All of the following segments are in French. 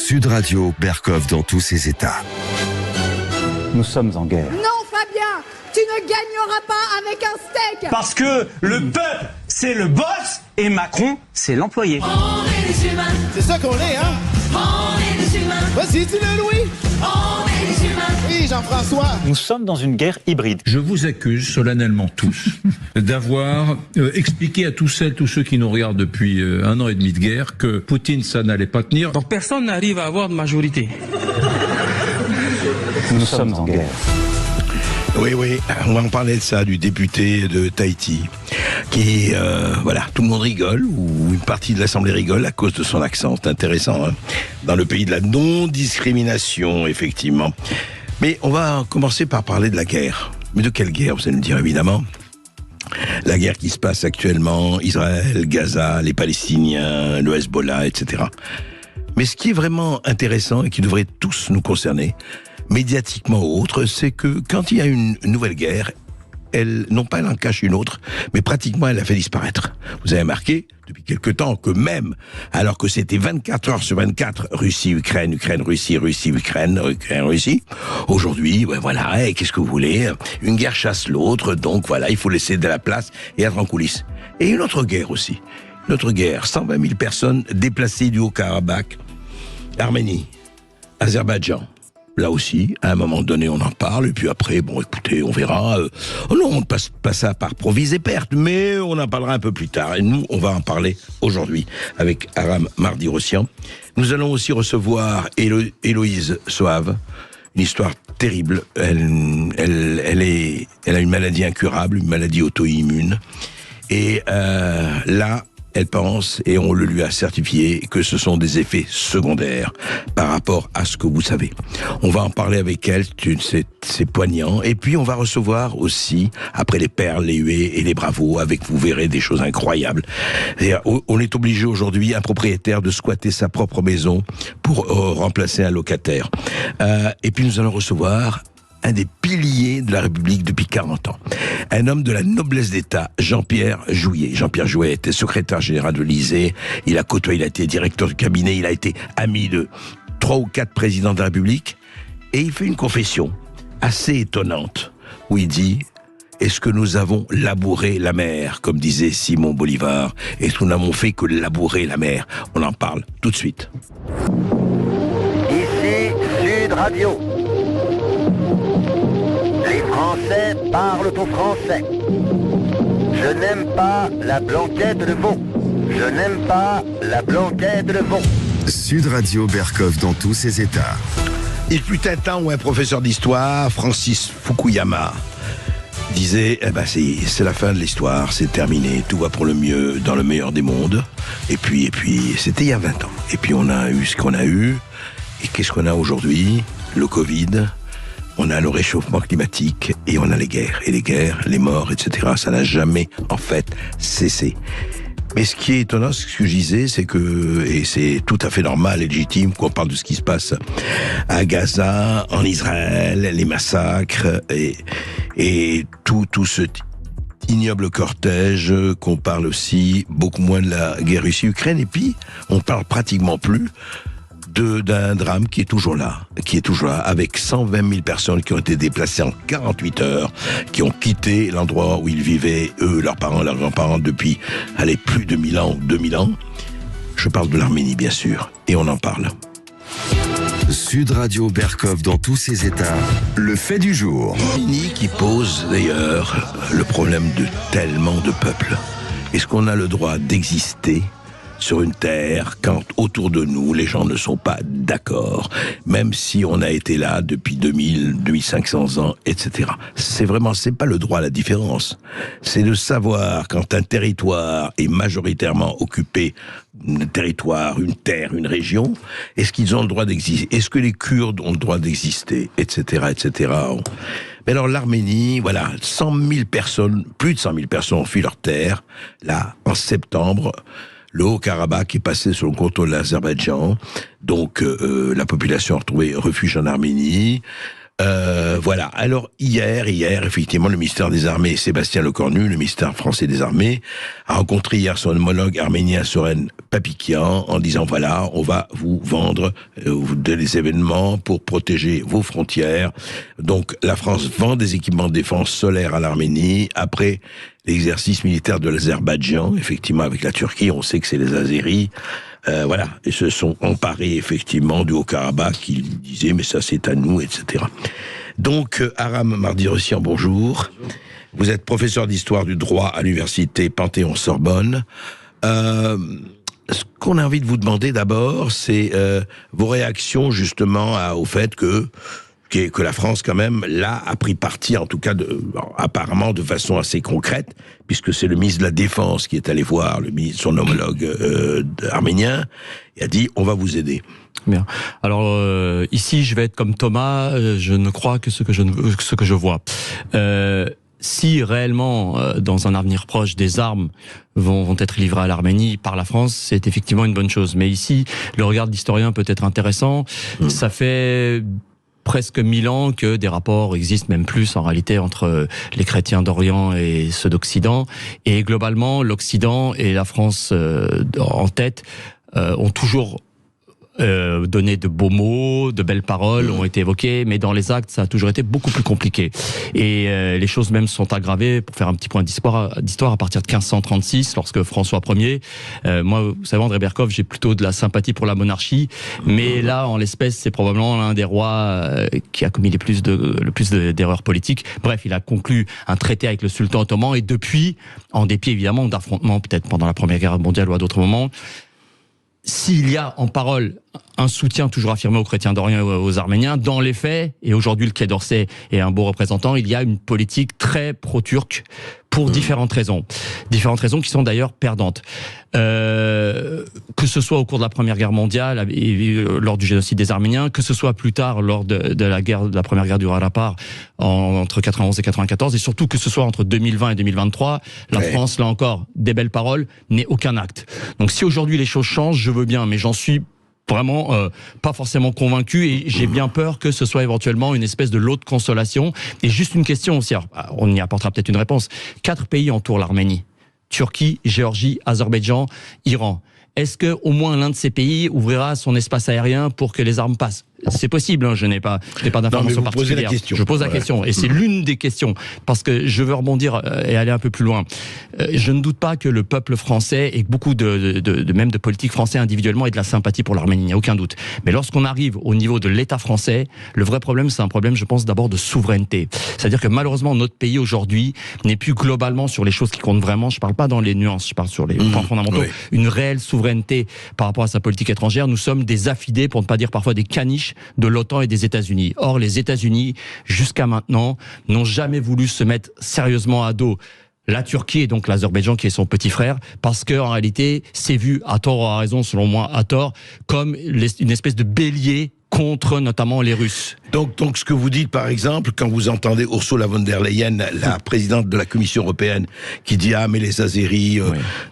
Sud Radio, Berkov dans tous ses états. Nous sommes en guerre. Non, Fabien, tu ne gagneras pas avec un steak. Parce que le peuple, c'est le boss et Macron, c'est l'employé. On est des humains. C'est ça qu'on est, hein? On est des humains. Vas-y, dis-le, Louis. On est des humains. Oui, Jean-François. Nous sommes dans une guerre hybride. Je vous accuse solennellement tous d'avoir expliqué à tous ceux qui nous regardent depuis 1 an et demi de guerre que Poutine, ça n'allait pas tenir. Donc personne n'arrive à avoir de majorité. Nous sommes en guerre. Oui, on va en parler de ça, du député de Tahiti, qui, tout le monde rigole, ou une partie de l'Assemblée rigole à cause de son accent. C'est intéressant, hein, dans le pays de la non-discrimination, effectivement. Mais on va commencer par parler de la guerre. Mais de quelle guerre, vous allez me dire, évidemment. La guerre qui se passe actuellement, Israël, Gaza, les Palestiniens, le Hezbollah, etc. Mais ce qui est vraiment intéressant et qui devrait tous nous concerner, médiatiquement ou autre, c'est que quand il y a une nouvelle guerre, elle en cache une autre, mais pratiquement elle la fait disparaître. Vous avez remarqué, depuis quelque temps, que même, alors que c'était 24 heures sur 24, Russie-Ukraine, Ukraine-Russie, Russie-Ukraine, Ukraine-Russie, aujourd'hui, qu'est-ce que vous voulez? Une guerre chasse l'autre, donc voilà, il faut laisser de la place et être en coulisses. Et une autre guerre aussi. Une autre guerre, 120 000 personnes déplacées du Haut-Karabakh, Arménie, Azerbaïdjan. Là aussi, à un moment donné, on en parle, et puis après, écoutez, on verra. Non, on ne passe pas ça par provise et perte, mais on en parlera un peu plus tard. Et nous, on va en parler aujourd'hui avec Aram Mardi-Rossian. Nous allons aussi recevoir Héloïse Soave, une histoire terrible. Elle a une maladie incurable, une maladie auto-immune. Et là, elle pense, et on le lui a certifié, que ce sont des effets secondaires par rapport à ce que vous savez. On va en parler avec elle, c'est poignant. Et puis on va recevoir aussi, après les perles, les huées et les bravos, vous verrez des choses incroyables. On est obligé aujourd'hui, un propriétaire, de squatter sa propre maison pour remplacer un locataire. Et puis nous allons recevoir un des piliers de la République depuis 40 ans. Un homme de la noblesse d'État, Jean-Pierre Jouyet. Jean-Pierre Jouyet était secrétaire général de l'Élysée, il a été directeur de cabinet, il a été ami de 3 ou 4 présidents de la République, et il fait une confession assez étonnante, où il dit: est-ce que nous avons labouré la mer, comme disait Simon Bolivar? Est-ce que nous n'avons fait que labourer la mer? On en parle tout de suite. Ici Sud Radio. Les Français parlent au français. Je n'aime pas la blanquette de veau. Je n'aime pas la blanquette de veau. Sud Radio, Berkov dans tous ses états. Il fut un temps où un professeur d'histoire, Francis Fukuyama, disait c'est la fin de l'histoire, c'est terminé, tout va pour le mieux dans le meilleur des mondes. Et puis c'était il y a 20 ans. Et puis on a eu ce qu'on a eu. Et qu'est-ce qu'on a aujourd'hui? Le Covid. On a le réchauffement climatique et on a les guerres. Et les guerres, les morts, etc. Ça n'a jamais, en fait, cessé. Mais ce qui est étonnant, ce que je disais, c'est que, et c'est tout à fait normal et légitime qu'on parle de ce qui se passe à Gaza, en Israël, les massacres et tout ce ignoble cortège, qu'on parle aussi beaucoup moins de la guerre Russie-Ukraine. Et puis, on parle pratiquement plus d'un drame qui est toujours là, avec 120 000 personnes qui ont été déplacées en 48 heures, qui ont quitté l'endroit où ils vivaient, eux, leurs parents, leurs grands-parents, depuis, plus de 1000 ans, 2000 ans. Je parle de l'Arménie, bien sûr, et on en parle. Sud Radio, Berkov dans tous ses états, le fait du jour. L'Arménie qui pose, d'ailleurs, le problème de tellement de peuples. Est-ce qu'on a le droit d'exister sur une terre quand autour de nous les gens ne sont pas d'accord, même si on a été là depuis 2500 ans, etc. C'est pas le droit à la différence. C'est de savoir quand un territoire est majoritairement occupé, un territoire, une terre, une région, est-ce qu'ils ont le droit d'exister? Est-ce que les Kurdes ont le droit d'exister? Etc., etc. Mais alors l'Arménie, voilà, 100 000 personnes, plus de 100 000 personnes ont fui leur terre, là, en septembre. Le Haut-Karabakh est passé sous le contrôle de l'Azerbaïdjan, donc la population a retrouvé refuge en Arménie. Voilà. Alors hier, effectivement, le ministère des Armées, Sébastien Lecornu, le ministère français des Armées, a rencontré hier son homologue arménien Soren Papikian en disant voilà, on va vous vendre des événements pour protéger vos frontières. Donc la France vend des équipements de défense solaire à l'Arménie après l'exercice militaire de l'Azerbaïdjan, effectivement avec la Turquie, on sait que c'est les Azéris. Voilà, et se sont emparés effectivement du Haut-Karabakh, qui disaient mais ça c'est à nous, etc. Donc Aram Mardi-Rossian, bonjour. Vous êtes professeur d'histoire du droit à l'université Panthéon-Sorbonne. Ce qu'on a envie de vous demander d'abord, c'est vos réactions justement au fait que la France, quand même, là, a pris parti, en tout cas, apparemment de façon assez concrète, puisque c'est le ministre de la Défense qui est allé voir son homologue arménien, et a dit, on va vous aider. Bien. Alors, ici, je vais être comme Thomas, je ne crois que ce que je vois. Si réellement, dans un avenir proche, des armes vont être livrées à l'Arménie par la France, c'est effectivement une bonne chose. Mais ici, le regard d'historien peut être intéressant. Ça fait presque 1000 ans que des rapports existent, même plus en réalité, entre les chrétiens d'Orient et ceux d'Occident. Et globalement, l'Occident et la France en tête ont toujours donné de beaux mots, de belles paroles ont été évoquées, mais dans les actes, ça a toujours été beaucoup plus compliqué. Et les choses même sont aggravées, pour faire un petit point d'histoire, à partir de 1536, lorsque François Ier, moi, vous savez, André Berkoff, j'ai plutôt de la sympathie pour la monarchie, mais là, en l'espèce, c'est probablement l'un des rois qui a commis le plus d'erreurs politiques. Bref, il a conclu un traité avec le sultan ottoman, et depuis, en dépit évidemment d'affrontements, peut-être pendant la Première Guerre mondiale ou à d'autres moments, s'il y a en parole un soutien toujours affirmé aux chrétiens d'Orient et aux Arméniens, dans les faits, et aujourd'hui le Quai d'Orsay est un beau représentant, il y a une politique très pro-turque pour différentes raisons qui sont d'ailleurs perdantes. Que ce soit au cours de la Première Guerre mondiale, et lors du génocide des Arméniens, que ce soit plus tard lors de la Première Guerre du Ralapar entre 91 et 94, et surtout que ce soit entre 2020 et 2023, la France, là encore, des belles paroles, mais aucun acte. Donc si aujourd'hui les choses changent, je veux bien, mais j'en suis vraiment pas forcément convaincu, et j'ai bien peur que ce soit éventuellement une espèce de lot de consolation. Et juste une question aussi, alors, on y apportera peut-être une réponse. 4 pays entourent l'Arménie: Turquie, Géorgie, Azerbaïdjan, Iran. Est-ce que au moins l'un de ces pays ouvrira son espace aérien pour que les armes passent? C'est possible, hein, je n'ai pas d'informations particulières. Je pose la question, et c'est l'une des questions, parce que je veux rebondir et aller un peu plus loin. Je ne doute pas que le peuple français et beaucoup même de politiques français individuellement aient de la sympathie pour l'Arménie, il n'y a aucun doute. Mais lorsqu'on arrive au niveau de l'État français, le vrai problème, c'est un problème, je pense, d'abord de souveraineté. C'est-à-dire que malheureusement, notre pays aujourd'hui n'est plus globalement sur les choses qui comptent vraiment. Je ne parle pas dans les nuances, je parle sur les points fondamentaux. Oui. Une réelle souveraineté par rapport à sa politique étrangère. Nous sommes des affidés, pour ne pas dire parfois des caniches, de l'OTAN et des États-Unis. Or, les États-Unis, jusqu'à maintenant, n'ont jamais voulu se mettre sérieusement à dos la Turquie et donc l'Azerbaïdjan qui est son petit frère, parce que en réalité, c'est vu, à tort ou à raison, selon moi, à tort, comme une espèce de bélier contre notamment les Russes. Donc ce que vous dites, par exemple, quand vous entendez Ursula von der Leyen, la présidente de la Commission européenne, qui dit mais les Azéris,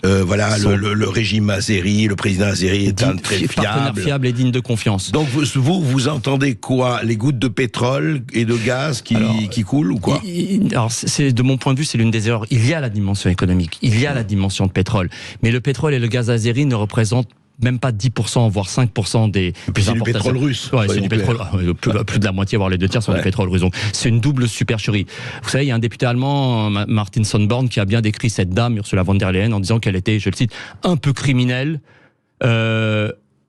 voilà, le régime azéri, le président azéri est un très partenaire fiable et digne de confiance. Donc vous entendez quoi? Les gouttes de pétrole et de gaz qui coulent ou quoi? Alors c'est de mon point de vue, c'est l'une des erreurs. Il y a la dimension économique, il y a la dimension de pétrole, mais le pétrole et le gaz azéri ne représentent même pas 10%, voire 5% des importations. C'est du pétrole russe. Ouais, c'est du pétrole. Plus de la moitié, voire les 2 tiers sont du pétrole russe. C'est une double supercherie. Vous savez, il y a un député allemand, Martin Sonneborn, qui a bien décrit cette dame, Ursula von der Leyen, en disant qu'elle était, je le cite, un peu criminelle,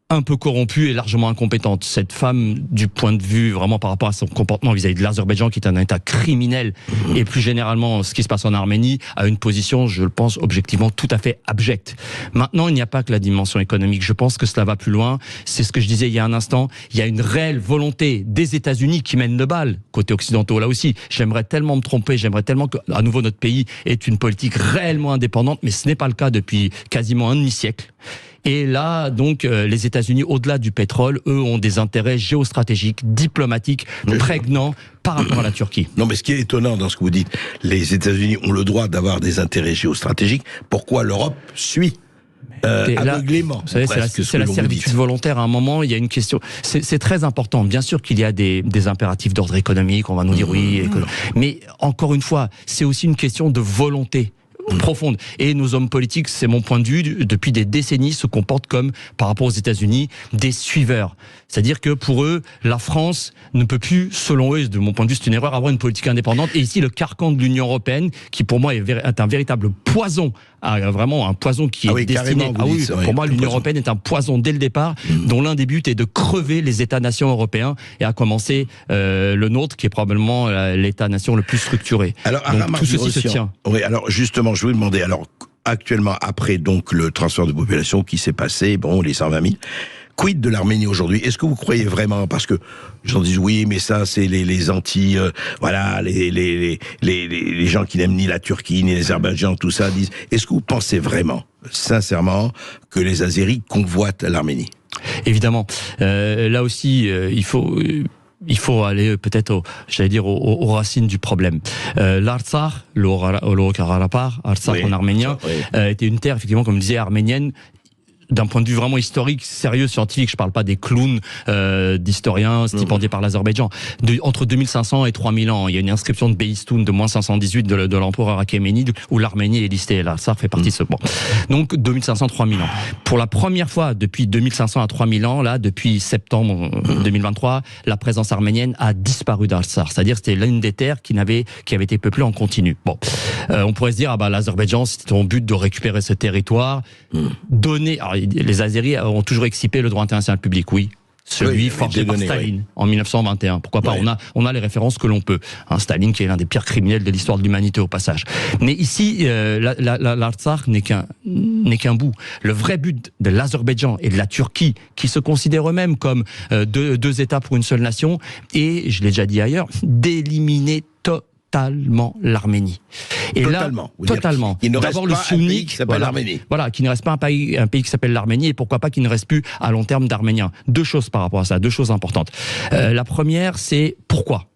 un peu corrompue et largement incompétente. Cette femme, du point de vue vraiment par rapport à son comportement vis-à-vis de l'Azerbaïdjan, qui est un État criminel, et plus généralement ce qui se passe en Arménie, a une position, je le pense, objectivement tout à fait abjecte. Maintenant, il n'y a pas que la dimension économique. Je pense que cela va plus loin. C'est ce que je disais il y a un instant. Il y a une réelle volonté des États-Unis qui mènent le bal, côté occidentaux. Là aussi, j'aimerais tellement me tromper, j'aimerais tellement que, à nouveau, notre pays ait une politique réellement indépendante, mais ce n'est pas le cas depuis quasiment un demi-siècle. Et là, donc, les États-Unis, au-delà du pétrole, eux, ont des intérêts géostratégiques, diplomatiques, prégnants par rapport à la Turquie. Non, mais ce qui est étonnant dans ce que vous dites, les États-Unis ont le droit d'avoir des intérêts géostratégiques. Pourquoi l'Europe suit aveuglément. Vous savez, c'est la servitude volontaire. À un moment, il y a une question. C'est très important. Bien sûr qu'il y a des impératifs d'ordre économique. On va nous dire oui. Mais encore une fois, c'est aussi une question de volonté profonde. Et nos hommes politiques, c'est mon point de vue, depuis des décennies, se comportent comme, par rapport aux États-Unis, des suiveurs. C'est-à-dire que pour eux, la France ne peut plus, selon eux, de mon point de vue, c'est une erreur, avoir une politique indépendante. Et ici, le carcan de l'Union européenne, qui pour moi est un véritable poison, vraiment un poison qui est destiné. Pour moi, l'Union européenne est un poison dès le départ, dont l'un des buts est de crever les États-nations européens, et à commencer le nôtre, qui est probablement l'État-nation le plus structuré. Alors, donc, tout ceci se tient. Oui, alors justement, je voulais demander, alors actuellement, après donc le transfert de population qui s'est passé, bon, les 120 000, quid de l'Arménie aujourd'hui? Est-ce que vous croyez vraiment, parce que les gens disent oui, mais ça c'est les anti, voilà, les gens qui n'aiment ni la Turquie ni l'Azerbaïdjan, tout ça disent. Est-ce que vous pensez vraiment, sincèrement, que les Azéris convoitent l'Arménie? Évidemment. Là aussi, il faut aller peut-être, aux racines du problème. L'Artsakh, le Haut-Karabakh, Artsakh en arménien, était une terre, effectivement, comme je disais, arménienne. D'un point de vue vraiment historique, sérieux, scientifique, je parle pas des clowns d'historiens stipendiés par l'Azerbaïdjan. Entre 2500 et 3000 ans, il y a une inscription de Beyistoun de moins 518 de l'empereur Akhéménide où l'Arménie est listée. Là, ça fait partie de ce point. Donc 2500-3000 ans. Pour la première fois depuis 2500 à 3000 ans, là, depuis septembre 2023, la présence arménienne a disparu d'Artsakh. C'est-à-dire c'était l'une des terres qui avait été peuplée en continu. Bon, on pourrait se dire l'Azerbaïdjan, c'était en but de récupérer ce territoire, donner. Alors, les Azéris ont toujours excipé le droit international public, oui. Celui forgé par Staline en 1921. Pourquoi pas? On a les références que l'on peut. Staline qui est l'un des pires criminels de l'histoire de l'humanité au passage. Mais ici, l'Artsakh n'est qu'un bout. Le vrai but de l'Azerbaïdjan et de la Turquie, qui se considèrent eux-mêmes comme deux États pour une seule nation, et je l'ai déjà dit ailleurs, d'éliminer totalement l'Arménie. Et totalement. D'abord le sunnique, qui s'appelle l'Arménie. Voilà, qu'il ne reste pas un pays qui s'appelle l'Arménie, et pourquoi pas qu'il ne reste plus à long terme d'Arméniens. Deux choses par rapport à ça, deux choses importantes. La première, c'est pourquoi.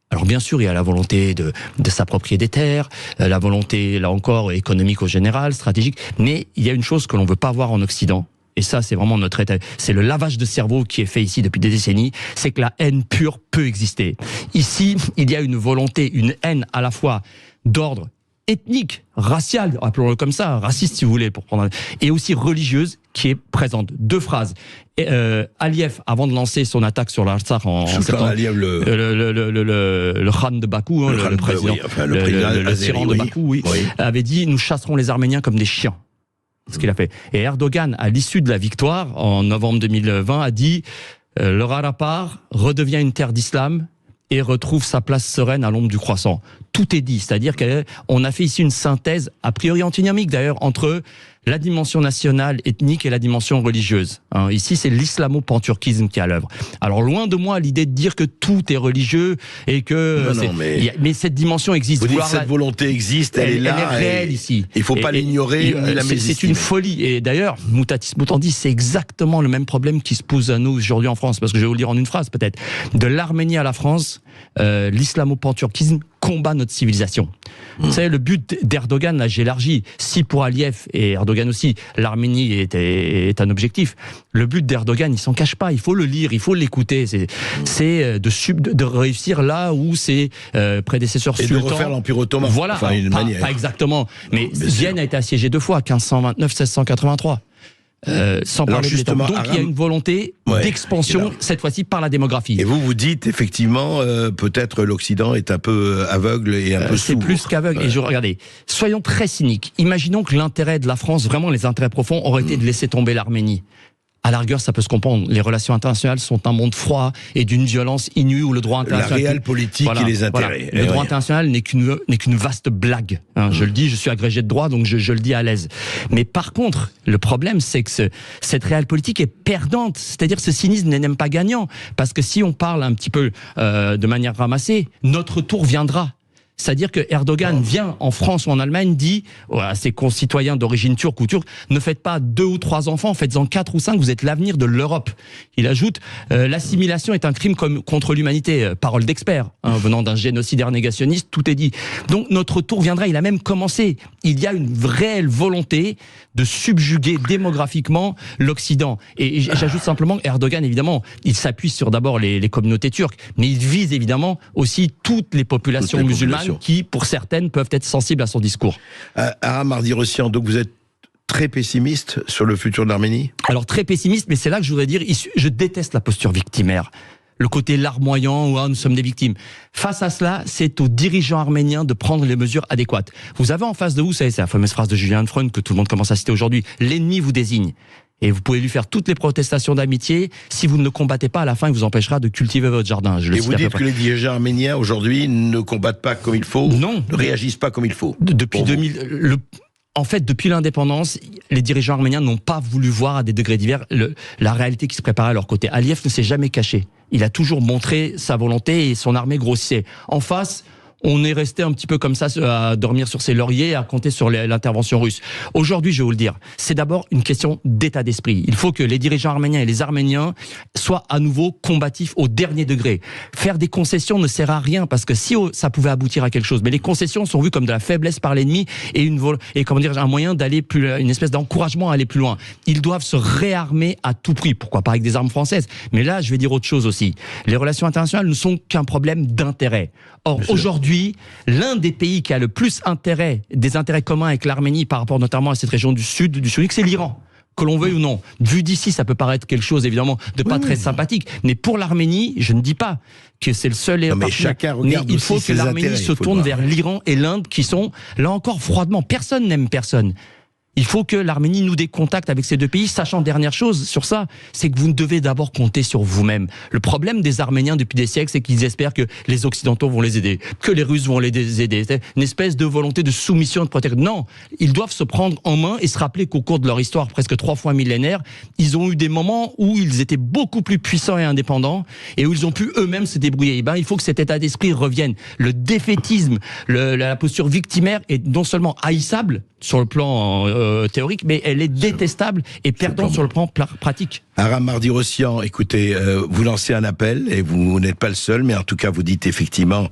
Alors bien sûr, il y a la volonté de s'approprier des terres, la volonté, là encore, économique au général, stratégique, mais il y a une chose que l'on ne veut pas voir en Occident. Et ça, c'est vraiment notre état. C'est le lavage de cerveau qui est fait ici depuis des décennies. C'est que la haine pure peut exister. Ici, il y a une volonté, une haine à la fois d'ordre ethnique, racial, appelons-le comme ça, raciste si vous voulez, pour prendre, et aussi religieuse, qui est présente. Deux phrases. Aliyev, avant de lancer son attaque sur l'Artsakh en septembre, le Khan de Bakou, le président, le tyran de Bakou, avait dit: nous chasserons les Arméniens comme des chiens. Ce qu'il a fait. Et Erdogan, à l'issue de la victoire, en novembre 2020, a dit le Karabakh redevient une terre d'islam et retrouve sa place sereine à l'ombre du croissant. Tout est dit, c'est-à-dire qu'on a fait ici une synthèse, a priori antinomique d'ailleurs, entre la dimension nationale, ethnique et la dimension religieuse. Ici, c'est l'islamo-panturquisme qui est à l'œuvre. Alors, loin de moi l'idée de dire que tout est religieux et que... mais cette dimension existe. Vous dites que cette volonté existe, elle est là. Elle est réelle ici. Il ne faut pas l'ignorer ni la mésestimer. C'est une folie. Et d'ailleurs, Mutatis Mutandis, c'est exactement le même problème qui se pose à nous aujourd'hui en France. Parce que je vais vous le dire en une phrase peut-être. De l'Arménie à la France, l'islamo-panturquisme combat notre civilisation. Vous savez, le but d'Erdogan, là, j'élargis, si pour Aliyev et Erdogan aussi, l'Arménie est un objectif, le but d'Erdogan, il s'en cache pas, il faut le lire, il faut l'écouter, c'est de réussir là où ses prédécesseurs sultans... Et de refaire l'Empire ottoman. Voilà, pas exactement, mais Vienne a été assiégée 2 fois, 1529-1683. Sans parler de l'État. Donc il y a une volonté d'expansion, cette fois-ci par la démographie. Et vous dites effectivement, peut-être l'Occident est un peu aveugle et un peu sourd. C'est plus qu'aveugle. Et regardez, soyons très cyniques. Imaginons que l'intérêt de la France, vraiment les intérêts profonds, aurait été de laisser tomber l'Arménie. À la rigueur, ça peut se comprendre. Les relations internationales sont un monde froid et d'une violence inouïe où le droit international... La réelle politique et les intérêts. Le droit international n'est qu'une vaste blague. Je le dis, je suis agrégé de droit, donc je le dis à l'aise. Mais par contre, le problème, c'est que cette réelle politique est perdante. C'est-à-dire que ce cynisme n'est même pas gagnant. Parce que si on parle un petit peu de manière ramassée, notre tour viendra. C'est-à-dire que Erdogan vient en France ou en Allemagne, dit à ses concitoyens d'origine turque ou turque, ne faites pas 2 ou 3 enfants, faites-en 4 ou 5, vous êtes l'avenir de l'Europe. Il ajoute, l'assimilation est un crime contre l'humanité. Parole d'expert, venant d'un génocidaire négationniste, tout est dit. Donc notre tour viendra, il a même commencé. Il y a une réelle volonté de subjuguer démographiquement l'Occident. Et j'ajoute simplement Erdogan, évidemment, il s'appuie sur d'abord les communautés turques, mais il vise évidemment aussi toutes les populations musulmanes qui, pour certaines, peuvent être sensibles à son discours. Aram Mardi-Rossian, donc vous êtes très pessimiste sur le futur de l'Arménie ? Alors très pessimiste, mais c'est là que je voudrais dire, je déteste la posture victimaire. Le côté larmoyant, où nous sommes des victimes. Face à cela, c'est aux dirigeants arméniens de prendre les mesures adéquates. Vous avez en face de vous, c'est la fameuse phrase de Julian Freund que tout le monde commence à citer aujourd'hui, l'ennemi vous désigne. Et vous pouvez lui faire toutes les protestations d'amitié. Si vous ne le combattez pas, à la fin, il vous empêchera de cultiver votre jardin. Et vous dites que les dirigeants arméniens, aujourd'hui, ne combattent pas comme il faut ? Non. Ne réagissent pas comme il faut ? Depuis 2000... En fait, depuis l'indépendance, les dirigeants arméniens n'ont pas voulu voir à des degrés divers la réalité qui se préparait à leur côté. Aliyev ne s'est jamais caché. Il a toujours montré sa volonté et son armée grossissait. En face, on est resté un petit peu comme ça à dormir sur ses lauriers, à compter sur l'intervention russe. Aujourd'hui, je vais vous le dire, c'est d'abord une question d'état d'esprit. Il faut que les dirigeants arméniens et les Arméniens soient à nouveau combatifs au dernier degré. Faire des concessions ne sert à rien, parce que si ça pouvait aboutir à quelque chose, mais les concessions sont vues comme de la faiblesse par l'ennemi et un moyen d'aller plus, une espèce d'encouragement à aller plus loin. Ils doivent se réarmer à tout prix. Pourquoi pas avec des armes françaises? Mais là, je vais dire autre chose aussi. Les relations internationales ne sont qu'un problème d'intérêt. Or, aujourd'hui, l'un des pays qui a le plus des intérêts communs avec l'Arménie par rapport notamment à cette région du sud, c'est l'Iran. Que l'on veuille ou non. Vu d'ici, ça peut paraître quelque chose, évidemment, de pas très sympathique. Mais pour l'Arménie, je ne dis pas que c'est le seul mais chacun regarde. Mais il faut que l'Arménie se tourne vers l'Iran et l'Inde, qui sont, là encore, froidement. Personne n'aime personne. Il faut que l'Arménie noue des contacts avec ces deux pays, sachant dernière chose sur ça, c'est que vous devez d'abord compter sur vous-même. Le problème des Arméniens depuis des siècles, c'est qu'ils espèrent que les Occidentaux vont les aider, que les Russes vont les aider. C'est une espèce de volonté de soumission, de protection. Non, ils doivent se prendre en main et se rappeler qu'au cours de leur histoire presque 3 fois millénaire, ils ont eu des moments où ils étaient beaucoup plus puissants et indépendants et où ils ont pu eux-mêmes se débrouiller. Il faut que cet état d'esprit revienne. Le défaitisme, la posture victimaire est non seulement haïssable sur le plan théorique, mais elle est détestable et perdante sur le plan pratique. Aram Mardi-Rossian, écoutez, vous lancez un appel et vous n'êtes pas le seul, mais en tout cas vous dites effectivement,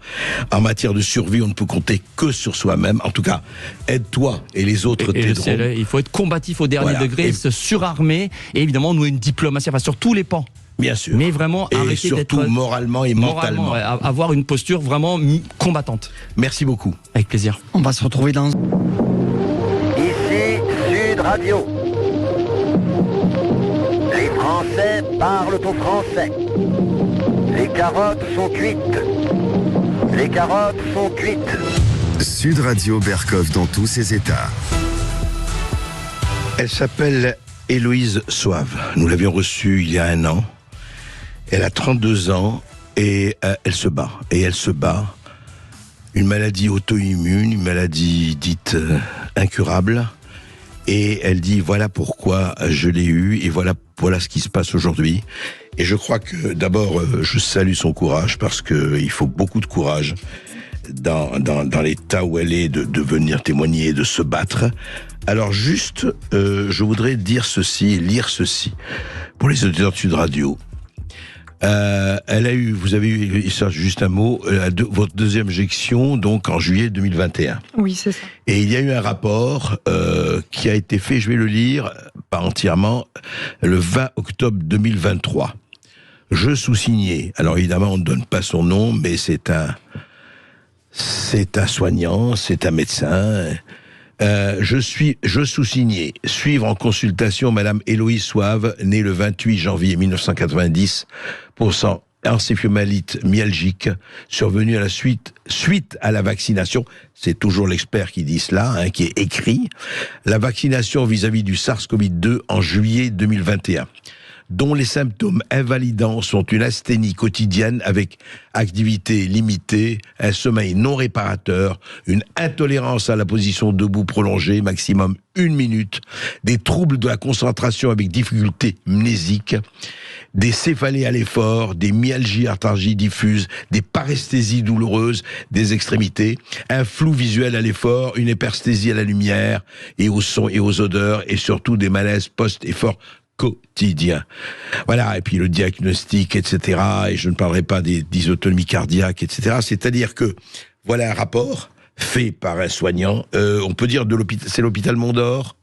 en matière de survie, on ne peut compter que sur soi-même. En tout cas, aide-toi et les autres t'aideront. Il faut être combatif au dernier degré, se surarmer et évidemment nouer une diplomatie, sur tous les pans. Bien sûr. Mais vraiment et arrêter surtout d'être moralement et mentalement. Avoir une posture vraiment combattante. Merci beaucoup. Avec plaisir. On va se retrouver dans... Ici Sud Radio. Les Français parlent au français. Les carottes sont cuites. Les carottes sont cuites. Sud Radio Berkov dans tous ses états. Elle s'appelle Héloïse Soave. Nous l'avions reçue il y a 1 an. Elle a 32 ans et elle se bat. Et elle se bat. Une maladie auto-immune, une maladie dite incurable. Et elle dit, voilà pourquoi je l'ai eu et voilà ce qui se passe aujourd'hui. Et je crois que d'abord, je salue son courage parce que il faut beaucoup de courage dans l'état où elle est de venir témoigner et de se battre. Alors juste, je voudrais dire ceci, lire ceci pour les auditeurs de Sud Radio. Elle a eu, vous avez eu, ça, juste un mot, votre 2e injection, donc en juillet 2021. Oui, c'est ça. Et il y a eu un rapport qui a été fait, je vais le lire, pas entièrement, le 20 octobre 2023. Je sous-signais. Alors évidemment, on ne donne pas son nom, mais c'est un soignant, c'est un médecin. Je sous-signais. Suivre en consultation Madame Héloïse Soave, née le 28 janvier 1990, pour son encéphalite myalgique, survenue à la suite à la vaccination. C'est toujours l'expert qui dit cela, qui est écrit. La vaccination vis-à-vis du SARS-CoV-2 en juillet 2021. dont les symptômes invalidants sont une asthénie quotidienne avec activité limitée, un sommeil non réparateur, une intolérance à la position debout prolongée, maximum 1 minute, des troubles de la concentration avec difficulté mnésique, des céphalées à l'effort, des myalgies, arthralgies diffuses, des paresthésies douloureuses des extrémités, un flou visuel à l'effort, une hypersthésie à la lumière et au son et aux odeurs, et surtout des malaises post-effort quotidien. Voilà, et puis le diagnostic, etc., et je ne parlerai pas des dysautonomies cardiaques, etc., c'est-à-dire que, voilà un rapport fait par un soignant, on peut dire c'est l'hôpital Mondor.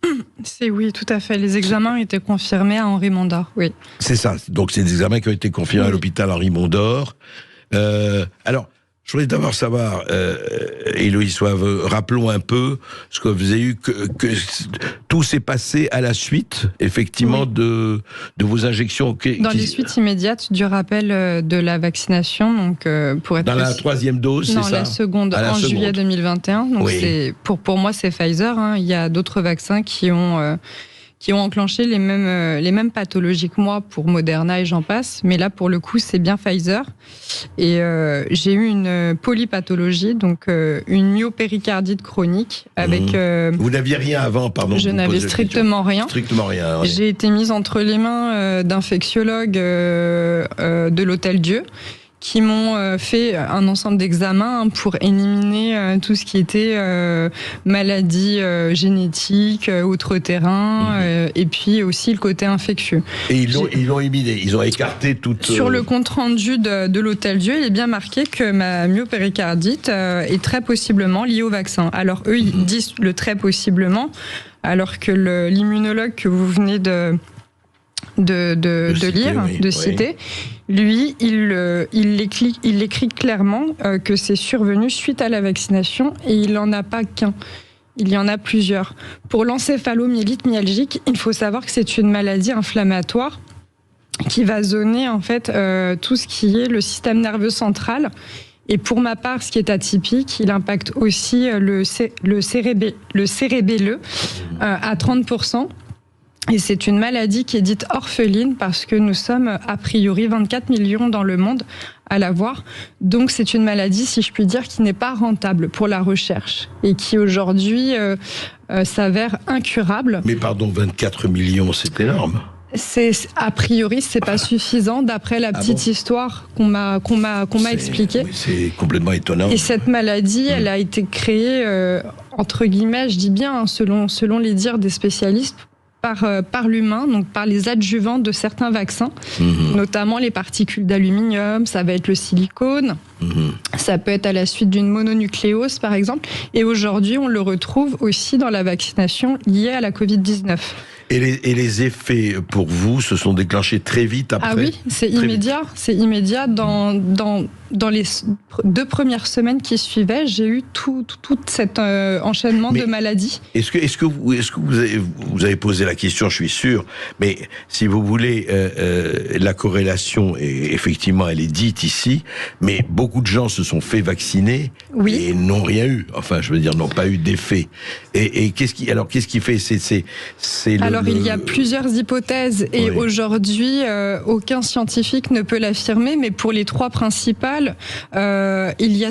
Oui, tout à fait, les examens ont été confirmés à Henri Mondor, oui. C'est ça, donc c'est des examens qui ont été confirmés à l'hôpital Henri Mondor. Alors, je voulais d'abord savoir, Héloïse Soave, rappelons un peu ce que vous avez eu, que tout s'est passé à la suite, effectivement, de vos injections. Dans les suites immédiates du rappel de la vaccination, donc pour être dans la 3e dose, c'est ça? Non, la seconde, en juillet 2021. Donc oui. Pour moi, c'est Pfizer. Hein. Il y a d'autres vaccins qui ont enclenché les mêmes pathologies que moi pour Moderna et j'en passe. Mais là, pour le coup, c'est bien Pfizer. Et j'ai eu une polypathologie, donc une myopéricardite chronique. Avec, vous n'aviez rien avant, pardon? Je n'avais strictement rien. Strictement rien, oui. J'ai été mise entre les mains d'infectiologues de l'Hôtel Dieu, qui m'ont fait un ensemble d'examens pour éliminer tout ce qui était maladies génétiques, outre-terrain, et puis aussi le côté infectieux. Et ils l'ont éliminé, ils ont écarté toute... Sur le compte-rendu de l'Hôtel Dieu, il est bien marqué que ma myopéricardite est très possiblement liée au vaccin. Alors eux, ils disent le très possiblement, alors que l'immunologue que vous venez de citer, lui, il écrit clairement que c'est survenu suite à la vaccination et il n'en a pas qu'un. Il y en a plusieurs. Pour l'encéphalomyélite myalgique, il faut savoir que c'est une maladie inflammatoire qui va zoner en fait tout ce qui est le système nerveux central. Et pour ma part, ce qui est atypique, il impacte aussi le cérébelleux à 30%. Et c'est une maladie qui est dite orpheline parce que nous sommes a priori 24 millions dans le monde à l'avoir. Donc c'est une maladie, si je puis dire, qui n'est pas rentable pour la recherche et qui aujourd'hui s'avère incurable. Mais pardon, 24 millions, c'est énorme. A priori, c'est pas suffisant d'après la petite histoire qu'on m'a expliquée. Oui, c'est complètement étonnant. Et cette maladie, elle a été créée, entre guillemets, je dis bien, selon les dires des spécialistes, par l'humain, donc par les adjuvants de certains vaccins, notamment les particules d'aluminium, ça va être le silicone, ça peut être à la suite d'une mononucléose par exemple, et aujourd'hui on le retrouve aussi dans la vaccination liée à la Covid-19. Et les effets pour vous se sont déclenchés très vite après? Ah oui, c'est immédiat. C'est immédiat. Dans les 2 premières semaines qui suivaient, j'ai eu tout cet enchaînement de maladies. Est-ce que vous avez posé la question, je suis sûr, mais si vous voulez, la corrélation, effectivement, elle est dite ici, mais beaucoup de gens se sont fait vacciner et n'ont rien eu. Enfin, je veux dire, n'ont pas eu d'effet. Et qu'est-ce qui fait? Alors, il y a plusieurs hypothèses et aujourd'hui, aucun scientifique ne peut l'affirmer, mais pour les 3 principales, il y a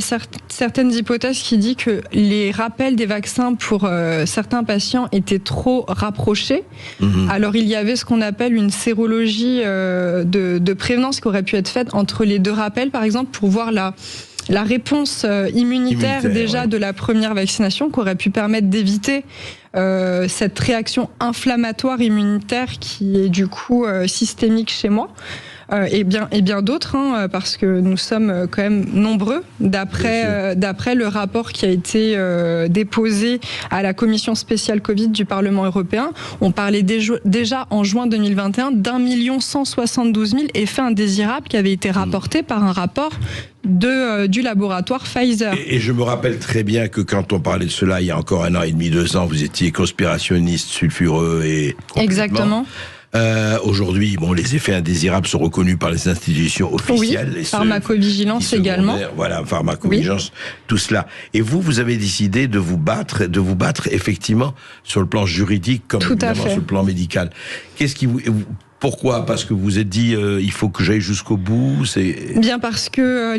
certaines hypothèses qui disent que les rappels des vaccins pour certains patients étaient trop rapprochés. Alors, il y avait ce qu'on appelle une sérologie de prévenance qui aurait pu être faite entre les 2 rappels, par exemple, pour voir la réponse immunitaire déjà de la première vaccination qui aurait pu permettre d'éviter cette réaction inflammatoire immunitaire qui est du coup systémique chez moi. Et bien d'autres, parce que nous sommes quand même nombreux. D'après le rapport qui a été déposé à la commission spéciale Covid du Parlement européen, on parlait déjà en juin 2021 d'1 172 000 effets indésirables qui avaient été rapportés par un rapport du laboratoire Pfizer. Et je me rappelle très bien que quand on parlait de cela il y a encore 1 an et demi, 2 ans, vous étiez conspirationniste, sulfureux et... Exactement. Aujourd'hui, les effets indésirables sont reconnus par les institutions officielles. Oui, pharmacovigilance également. Voilà, pharmacovigilance, tout cela. Et vous avez décidé de vous battre effectivement sur le plan juridique comme évidemment sur le plan médical. Pourquoi ? Parce que vous vous êtes dit, il faut que j'aille jusqu'au bout. Bien parce que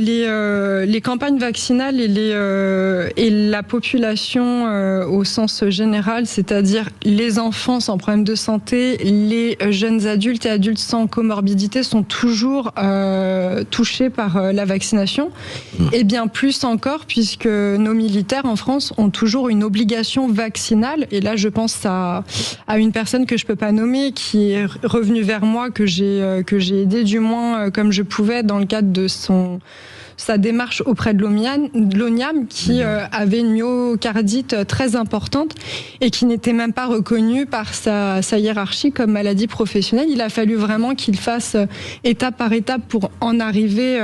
les campagnes vaccinales et la population au sens général, c'est-à-dire les enfants sans problème de santé, les jeunes adultes et adultes sans comorbidité sont toujours touchés par la vaccination. Et bien plus encore puisque nos militaires en France ont toujours une obligation vaccinale. Et là, je pense à une personne que je peux pas nommer qui est revenue vers moi, que j'ai aidé du moins comme je pouvais dans le cadre de sa démarche auprès de l'ONIAM qui avait une myocardite très importante et qui n'était même pas reconnue par sa hiérarchie comme maladie professionnelle. Il a fallu vraiment qu'il fasse étape par étape pour en arriver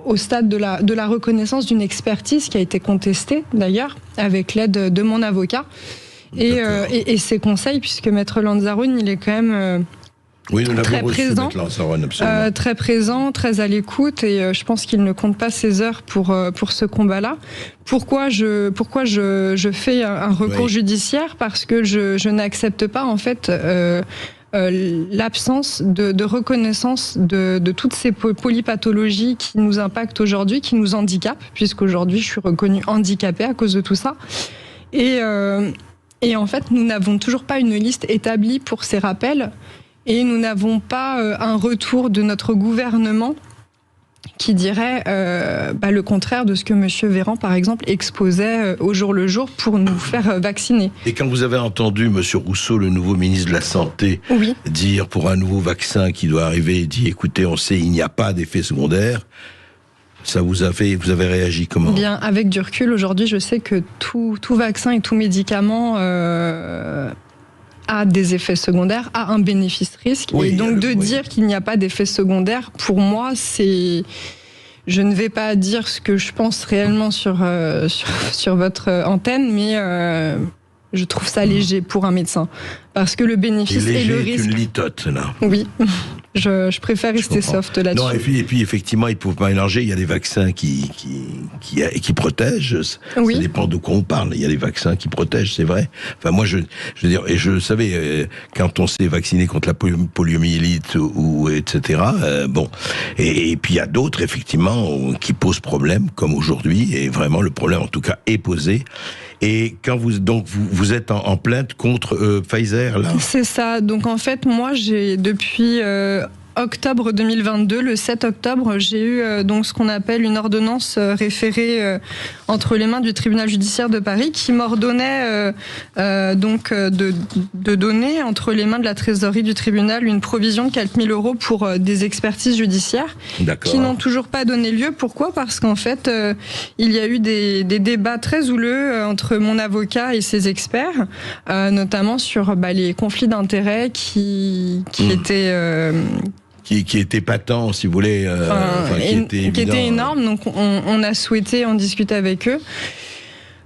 au stade de la reconnaissance d'une expertise qui a été contestée d'ailleurs avec l'aide de mon avocat et ses conseils, puisque Maître Lanzaroun, il est quand même oui, nous très présent, très présent, très à l'écoute, et je pense qu'il ne compte pas ses heures pour ce combat-là. Pourquoi je fais un recours judiciaire ? Parce que je n'accepte pas en fait l'absence de reconnaissance de toutes ces polypathologies qui nous impactent aujourd'hui, qui nous handicapent, puisqu'aujourd'hui je suis reconnue handicapée à cause de tout ça. Et en fait, nous n'avons toujours pas une liste établie pour ces rappels. Et nous n'avons pas un retour de notre gouvernement qui dirait le contraire de ce que M. Véran, par exemple, exposait au jour le jour pour nous faire vacciner. Et quand vous avez entendu M. Rousseau, le nouveau ministre de la Santé, dire pour un nouveau vaccin qui doit arriver, il dit, écoutez, on sait, il n'y a pas d'effet secondaire, ça vous avez réagi comment ? Bien, avec du recul, aujourd'hui, je sais que tout vaccin et tout médicament a des effets secondaires, a un bénéfice-risque. Et donc dire qu'il n'y a pas d'effets secondaires, pour moi, c'est... Je ne vais pas dire ce que je pense réellement sur votre antenne, mais je trouve ça léger pour un médecin. Parce que le bénéfice et le risque... C'est une litote, là. Oui, je préfère rester soft là-dessus. Non, et puis effectivement, il ne faut pas mélanger. Il y a des vaccins qui protègent. Ça dépend de quoi on parle. Il y a des vaccins qui protègent, c'est vrai. Enfin, moi, je veux dire, et je savais, quand on s'est vacciné contre la poliomyélite ou etc., bon. Et puis, il y a d'autres, effectivement, qui posent problème, comme aujourd'hui. Et vraiment, le problème, en tout cas, est posé. Et quand vous êtes en plainte contre Pfizer, là ? C'est ça. Donc en fait, moi, j'ai depuis octobre 2022, le 7 octobre, j'ai eu donc ce qu'on appelle une ordonnance référée entre les mains du tribunal judiciaire de Paris qui m'ordonnait de donner entre les mains de la trésorerie du tribunal une provision de 4 000 € pour des expertises judiciaires qui n'ont toujours pas donné lieu. Pourquoi ? Parce qu'en fait, il y a eu des débats très houleux entre mon avocat et ses experts, notamment sur les conflits d'intérêts qui étaient... Qui était patent, si vous voulez, qui était énorme. Donc on a souhaité en discuter avec eux.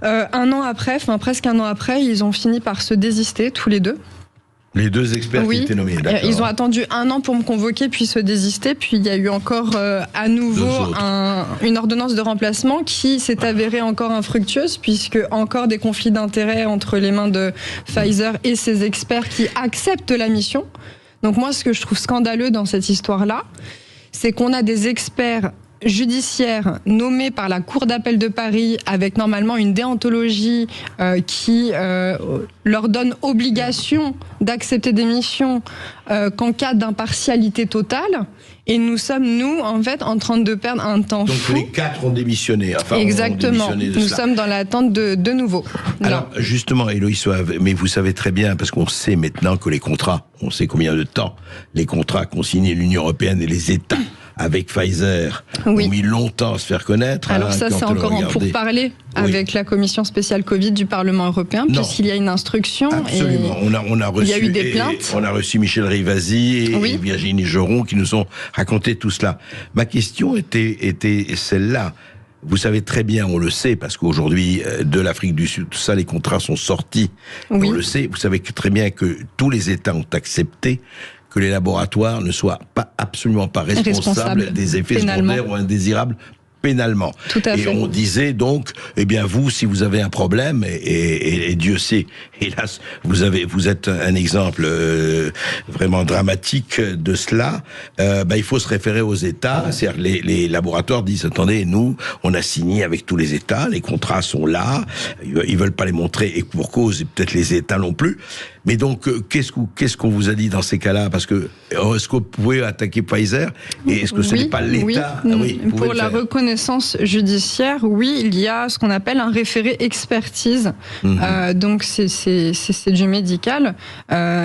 Presque un an après, ils ont fini par se désister tous les deux. Les deux experts qui étaient nommés, d'accord. Ils ont attendu 1 an pour me convoquer, puis se désister. Puis il y a eu encore à nouveau une ordonnance de remplacement qui s'est avérée encore infructueuse, puisque encore des conflits d'intérêts entre les mains de Pfizer et ses experts qui acceptent la mission. Donc moi, ce que je trouve scandaleux dans cette histoire-là, c'est qu'on a des experts judiciaires nommés par la Cour d'appel de Paris avec normalement une déontologie qui leur donne obligation d'accepter des missions qu'en cas d'impartialité totale. Et sommes, en fait, en train de perdre un temps fou. Donc les 4 ont démissionné. Exactement. Nous sommes dans l'attente de nouveau. Alors, justement, Héloïse, mais vous savez très bien, parce qu'on sait maintenant que les contrats, on sait combien de temps les contrats qu'ont signés l'Union européenne et les États avec Pfizer ont mis longtemps à se faire connaître. Alors ça, c'est encore en pourparlers avec la commission spéciale Covid du Parlement européen, puisqu'il y a une instruction. Absolument. On a reçu, il y a eu des plaintes. On a reçu Michel Rivasi et Virginie Joron qui nous ont raconté tout cela. Ma question était celle-là. Vous savez très bien, on le sait, parce qu'aujourd'hui, de l'Afrique du Sud, tout ça, les contrats sont sortis. On le sait. Vous savez très bien que tous les États ont accepté que les laboratoires ne soient absolument pas responsables des effets secondaires ou indésirables pénalement. Tout à et fait. on disait donc, eh bien vous, si vous avez un problème, et Dieu sait, hélas, vous êtes un exemple vraiment dramatique de cela, il faut se référer aux États. C'est-à-dire les laboratoires disent, attendez, nous, on a signé avec tous les États, les contrats sont là, ils veulent pas les montrer, et pour cause, et peut-être les États non plus. Mais donc, qu'est-ce qu'on vous a dit dans ces cas-là? Parce que, est-ce que vous pouvez attaquer Pfizer? Et est-ce que ce n'est pas l'État? Pour la reconnaissance judiciaire, oui, il y a ce qu'on appelle un référé expertise. Donc, c'est du médical,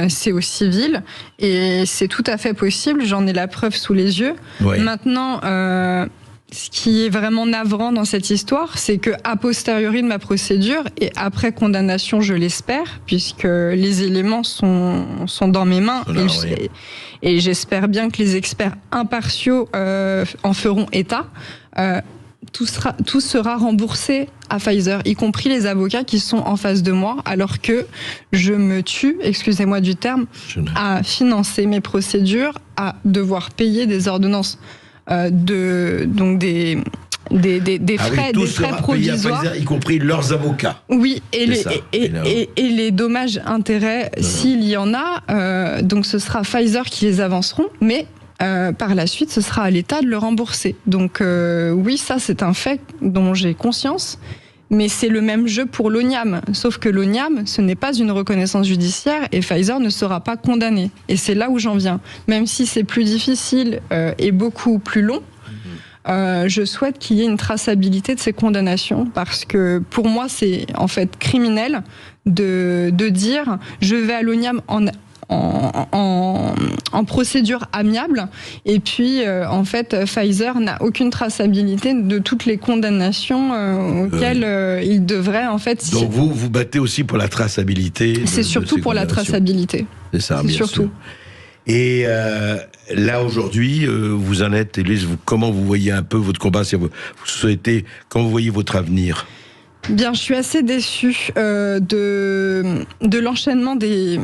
c'est au civil, et c'est tout à fait possible. J'en ai la preuve sous les yeux. Ouais. Maintenant, ce qui est vraiment navrant dans cette histoire, c'est que a posteriori de ma procédure et après condamnation, je l'espère, puisque les éléments sont dans mes mains, et j'espère bien que les experts impartiaux en feront état. Tout sera remboursé à Pfizer, y compris les avocats qui sont en face de moi, alors que je me tue, excusez-moi du terme, à financer mes procédures, à devoir payer des ordonnances. Donc des frais, des frais provisoires, Pfizer, y compris leurs avocats. Oui, et les dommages-intérêts, s'il y en a, donc ce sera Pfizer qui les avanceront, mais par la suite, ce sera à l'État de le rembourser. Donc oui, ça c'est un fait dont j'ai conscience. Mais c'est le même jeu pour l'ONIAM. Sauf que l'ONIAM, ce n'est pas une reconnaissance judiciaire et Pfizer ne sera pas condamné. Et c'est là où j'en viens. Même si c'est plus difficile et beaucoup plus long, je souhaite qu'il y ait une traçabilité de ces condamnations. Parce que pour moi, c'est en fait criminel de dire je vais à l'ONIAM en procédure amiable, et puis en fait Pfizer n'a aucune traçabilité de toutes les condamnations auxquelles il devrait en fait. Donc vous battez aussi pour la traçabilité. C'est surtout pour la traçabilité. C'est ça, bien surtout. sûr. Et là aujourd'hui, vous en êtes, Élise, comment vous voyez un peu votre combat, si vous souhaitez, comment vous voyez votre avenir? Bien, je suis assez déçue de l'enchaînement des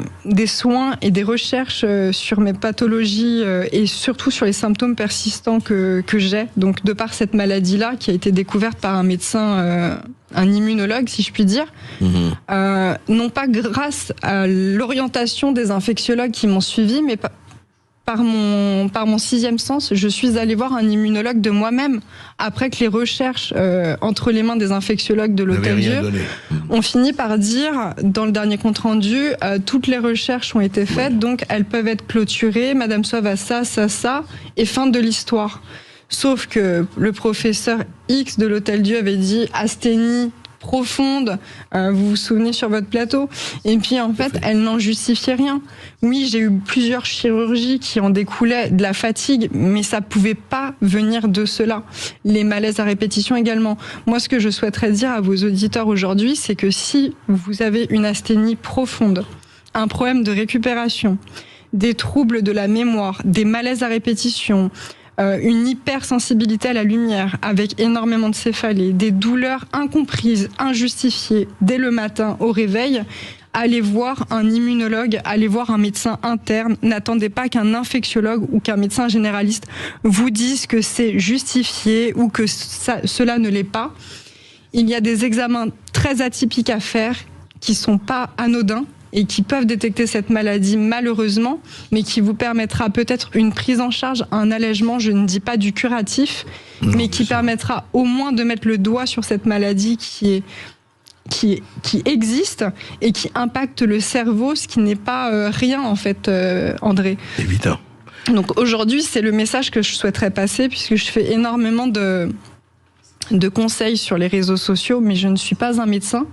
soins et des recherches sur mes pathologies et surtout sur les symptômes persistants que j'ai. Donc, de par cette maladie-là qui a été découverte par un médecin, un immunologue, si je puis dire, non pas grâce à l'orientation des infectiologues qui m'ont suivi, mais par mon sixième sens, je suis allée voir un immunologue de moi-même après que les recherches entre les mains des infectiologues de l'Hôtel-Dieu ont fini par dire, dans le dernier compte-rendu, toutes les recherches ont été faites, donc elles peuvent être clôturées, Madame Sauve a ça, et fin de l'histoire. Sauf que le professeur X de l'Hôtel-Dieu avait dit asthénie profonde, vous vous souvenez sur votre plateau, et puis en fait elle n'en justifiait rien. Oui, j'ai eu plusieurs chirurgies qui en découlaient de la fatigue, mais ça pouvait pas venir de cela. Les malaises à répétition également. Moi, ce que je souhaiterais dire à vos auditeurs aujourd'hui, c'est que si vous avez une asthénie profonde, un problème de récupération, des troubles de la mémoire, des malaises à répétition, une hypersensibilité à la lumière avec énormément de céphalées, des douleurs incomprises, injustifiées dès le matin au réveil, allez voir un immunologue, allez voir un médecin interne. N'attendez pas qu'un infectiologue ou qu'un médecin généraliste vous dise que c'est justifié ou que cela ne l'est pas. Il y a des examens très atypiques à faire qui sont pas anodins et qui peuvent détecter cette maladie malheureusement, mais qui vous permettra peut-être une prise en charge, un allègement, je ne dis pas du curatif, mais qui permettra au moins de mettre le doigt sur cette maladie qui existe et qui impacte le cerveau, ce qui n'est pas rien en fait, André. Évident. Donc aujourd'hui, c'est le message que je souhaiterais passer, puisque je fais énormément de conseils sur les réseaux sociaux, mais je ne suis pas un médecin.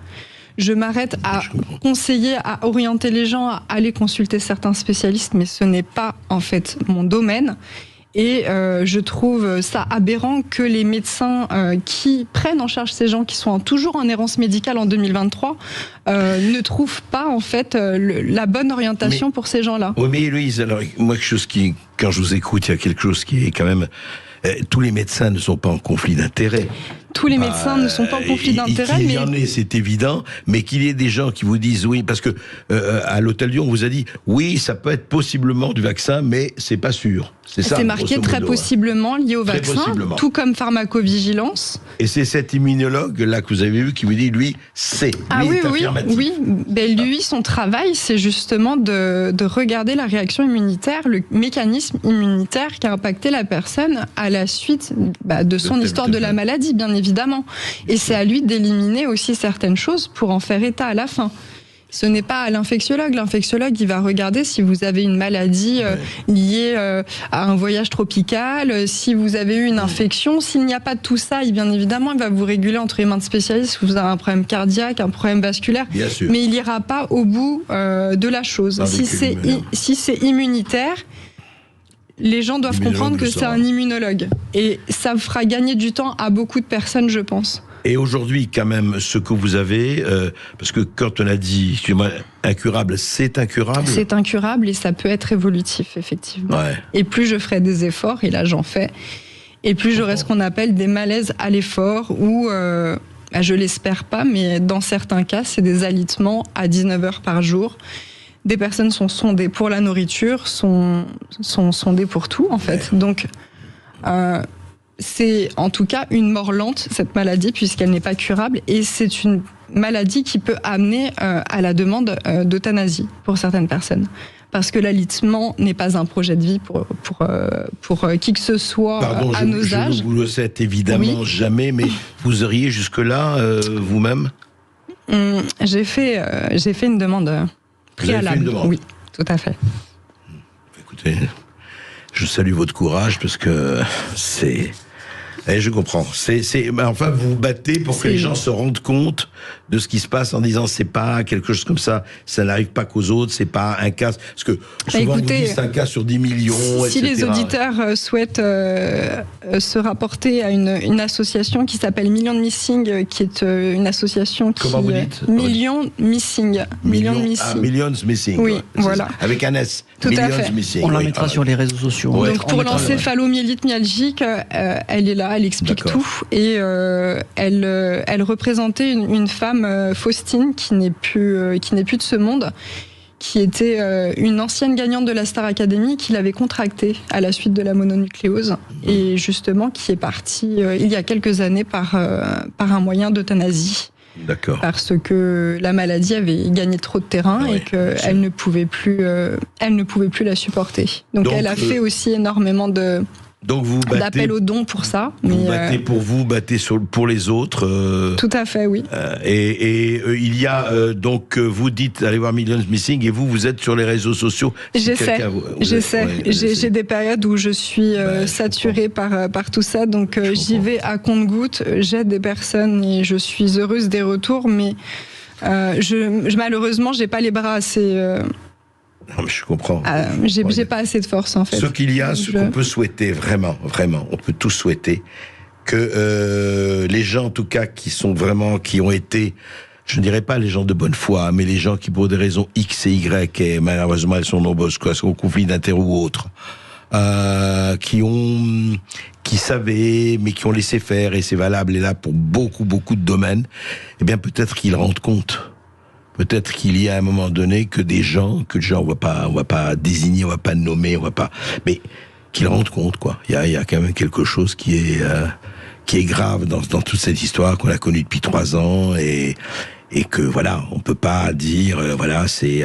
Je m'arrête à conseiller, à orienter les gens à aller consulter certains spécialistes, mais ce n'est pas en fait mon domaine. Et je trouve ça aberrant que les médecins qui prennent en charge ces gens qui sont toujours en errance médicale en 2023 ne trouvent pas en fait la bonne orientation pour ces gens-là. Oui, mais Héloïse, alors moi quand je vous écoute, il y a quelque chose qui est quand même tous les médecins ne sont pas en conflit d'intérêts. tous les médecins ne sont pas en conflit d'intérêts. Qu'il y en ait, c'est évident, mais qu'il y ait des gens qui vous disent oui, parce que à l'Hôtel Dieu, on vous a dit oui, ça peut être possiblement du vaccin, mais c'est pas sûr. C'est ça. C'est marqué très possiblement lié au vaccin, tout comme pharmacovigilance. Et c'est cet immunologue là que vous avez vu qui vous dit lui, c'est affirmatif. Oui. Ben, lui, son travail, c'est justement de regarder la réaction immunitaire, le mécanisme immunitaire qui a impacté la personne à la suite de son histoire de la maladie, bien évidemment. Et c'est à lui d'éliminer aussi certaines choses pour en faire état à la fin. Ce n'est pas à l'infectiologue. L'infectiologue, il va regarder si vous avez une maladie liée à un voyage tropical, si vous avez eu une infection. S'il n'y a pas de tout ça, bien évidemment, il va vous réguler entre les mains de spécialistes si vous avez un problème cardiaque, un problème vasculaire. Bien sûr. Mais il n'ira pas au bout de la chose. Si c'est immunitaire, les gens doivent comprendre que c'est un immunologue. Et ça fera gagner du temps à beaucoup de personnes, je pense. Et aujourd'hui, quand même, ce que vous avez, parce que quand on a dit, excusez-moi, incurable, c'est incurable. C'est incurable et ça peut être évolutif, effectivement. Ouais. Et plus je ferai des efforts, et là j'en fais, et plus j'aurai ce qu'on appelle des malaises à l'effort, où, je l'espère pas, mais dans certains cas, c'est des alitements à 19 heures par jour. Des personnes sont sondées pour la nourriture, sont sondées pour tout, en fait. Ouais. Donc, c'est en tout cas une mort lente, cette maladie, puisqu'elle n'est pas curable, et c'est une maladie qui peut amener à la demande d'euthanasie pour certaines personnes. Parce que l'alitement n'est pas un projet de vie pour qui que ce soit. Pardon, à nos âges. Vous le savez évidemment jamais, mais vous iriez jusque-là vous-même ? J'ai fait une demande préalable. Oui, tout à fait. Écoutez, je salue votre courage parce que c'est... je comprends. Enfin, vous vous battez pour que les gens se rendent compte de ce qui se passe en disant c'est pas quelque chose comme ça, ça n'arrive pas qu'aux autres, c'est pas un cas. Parce que souvent vous dites c'est un cas sur 10 millions, si etc. les auditeurs souhaitent se rapporter à une association qui s'appelle Millions de Missing, qui est une association qui... Comment vous dites Millions Missing. Millions Missing. Millions Missing. Oui, ouais, voilà. Avec un S. Tout à fait. Missing, on la mettra sur les réseaux sociaux. Ouais. Donc pour l'encéphalomyélite myalgique, elle est là, elle explique tout. Et elle représentait une femme, Faustine, qui n'est plus de ce monde, qui était une ancienne gagnante de la Star Academy, qui l'avait contractée à la suite de la mononucléose, et justement qui est partie il y a quelques années par un moyen d'euthanasie. D'accord. Parce que la maladie avait gagné trop de terrain et qu'elle ne pouvait plus la supporter. Donc elle a fait aussi énormément d'appel aux dons pour ça. Vous battez pour vous, battez pour les autres. Tout à fait, oui. Et il y a donc vous dites allez voir Millions Missing et vous êtes sur les réseaux sociaux. J'essaie. J'ai des périodes où je suis saturée par tout ça, donc j'y vais à compte-gouttes. J'aide des personnes et je suis heureuse des retours, mais malheureusement j'ai pas les bras assez. Non, mais je comprends. J'ai pas assez de force, en fait. Ce qu'il y a, ce qu'on peut souhaiter, vraiment, on peut tous souhaiter que les gens, en tout cas, qui ont été, je ne dirais pas les gens de bonne foi, mais les gens qui, pour des raisons X et Y, et malheureusement elles sont nombreuses, au conflit d'intérêts ou autre, qui savaient, mais qui ont laissé faire, et c'est valable, et là, pour beaucoup de domaines, eh bien, peut-être qu'ils rendent compte. Peut-être qu'il y a à un moment donné que des gens, on va pas désigner, on va pas nommer, mais qu'ils rendent compte, quoi. Il y a quand même quelque chose qui est grave dans toute cette histoire qu'on a connue depuis 3 ans et que voilà, on peut pas dire c'est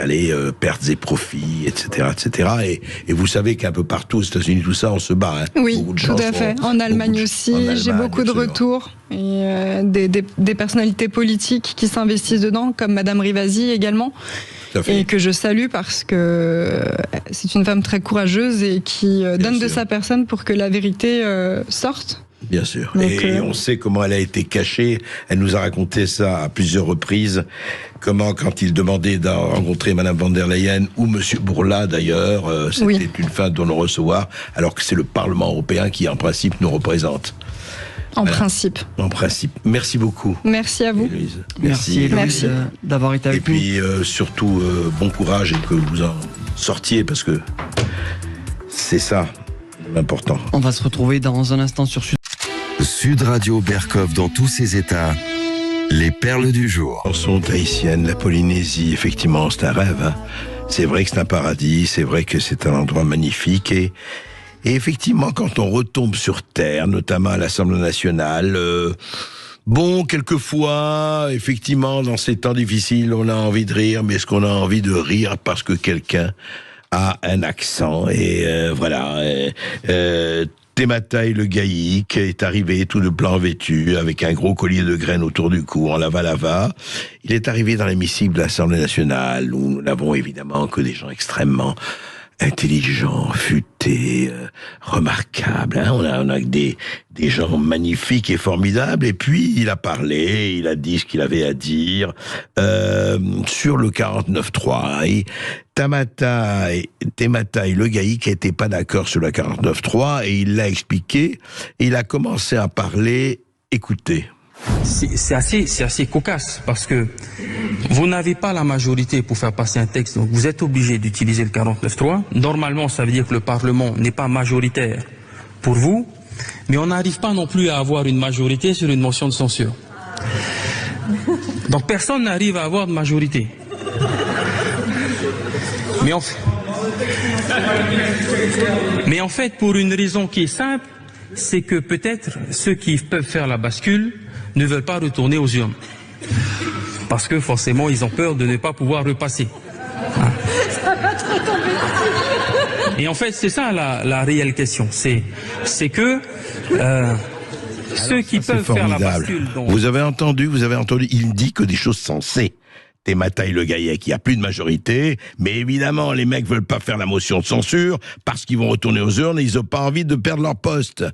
pertes et profits, etc. Et vous savez qu'un peu partout aux États-Unis, tout ça, on se bat. Oui, tout à fait. En Allemagne aussi, j'ai beaucoup de retours et des personnalités politiques qui s'investissent dedans, comme Madame Rivasi également. Et que je salue parce que c'est une femme très courageuse et qui donne de sa personne pour que la vérité sorte. Bien sûr. Donc, et on sait comment elle a été cachée. Elle nous a raconté ça à plusieurs reprises. Comment, quand il demandait de rencontrer Madame von der Leyen ou Monsieur Bourla d'ailleurs, c'était une fin de non-recevoir, alors que c'est le Parlement européen qui, en principe, nous représente. En principe. Merci beaucoup. Merci à vous. Héloïse. Merci Héloïse d'avoir été avec nous. Et puis surtout, bon courage et que vous en sortiez parce que c'est ça l'important. On va se retrouver dans un instant sur Sud Radio Berkov dans tous ses états. Les perles du jour. Chanson tahitienne, la Polynésie, effectivement, c'est un rêve. Hein. C'est vrai que c'est un paradis, c'est vrai que c'est un endroit magnifique et effectivement, quand on retombe sur terre, notamment à l'Assemblée nationale, bon, quelquefois, effectivement, dans ces temps difficiles, on a envie de rire, mais est-ce qu'on a envie de rire parce que quelqu'un a un accent et voilà. Tematai le Gaïk est arrivé tout de blanc vêtu, avec un gros collier de graines autour du cou, en lava-lava. Il est arrivé dans l'hémicycle de l'Assemblée nationale, où nous n'avons évidemment que des gens extrêmement intelligents, futés, remarquables. Hein. On a des gens magnifiques et formidables. Et puis, il a parlé, il a dit ce qu'il avait à dire sur le 49.3. Et Tematai le Gaïk n'était pas d'accord sur le 49.3 et il l'a expliqué. Et il a commencé à parler. Écoutez. C'est assez cocasse parce que vous n'avez pas la majorité pour faire passer un texte, donc vous êtes obligé d'utiliser le 49.3. Normalement, ça veut dire que le Parlement n'est pas majoritaire pour vous, mais on n'arrive pas non plus à avoir une majorité sur une motion de censure. Donc personne n'arrive à avoir de majorité. Mais en fait, pour une raison qui est simple, c'est que peut-être ceux qui peuvent faire la bascule ne veulent pas retourner aux urnes. Parce que forcément, ils ont peur de ne pas pouvoir repasser. Hein. Et en fait, c'est ça la réelle question. C'est que ceux qui peuvent faire la bascule... Vous avez entendu, il dit que des choses sensées. Tematai le Gaïk, il n'y a plus de majorité, mais évidemment, les mecs veulent pas faire la motion de censure parce qu'ils vont retourner aux urnes et ils n'ont pas envie de perdre leur poste.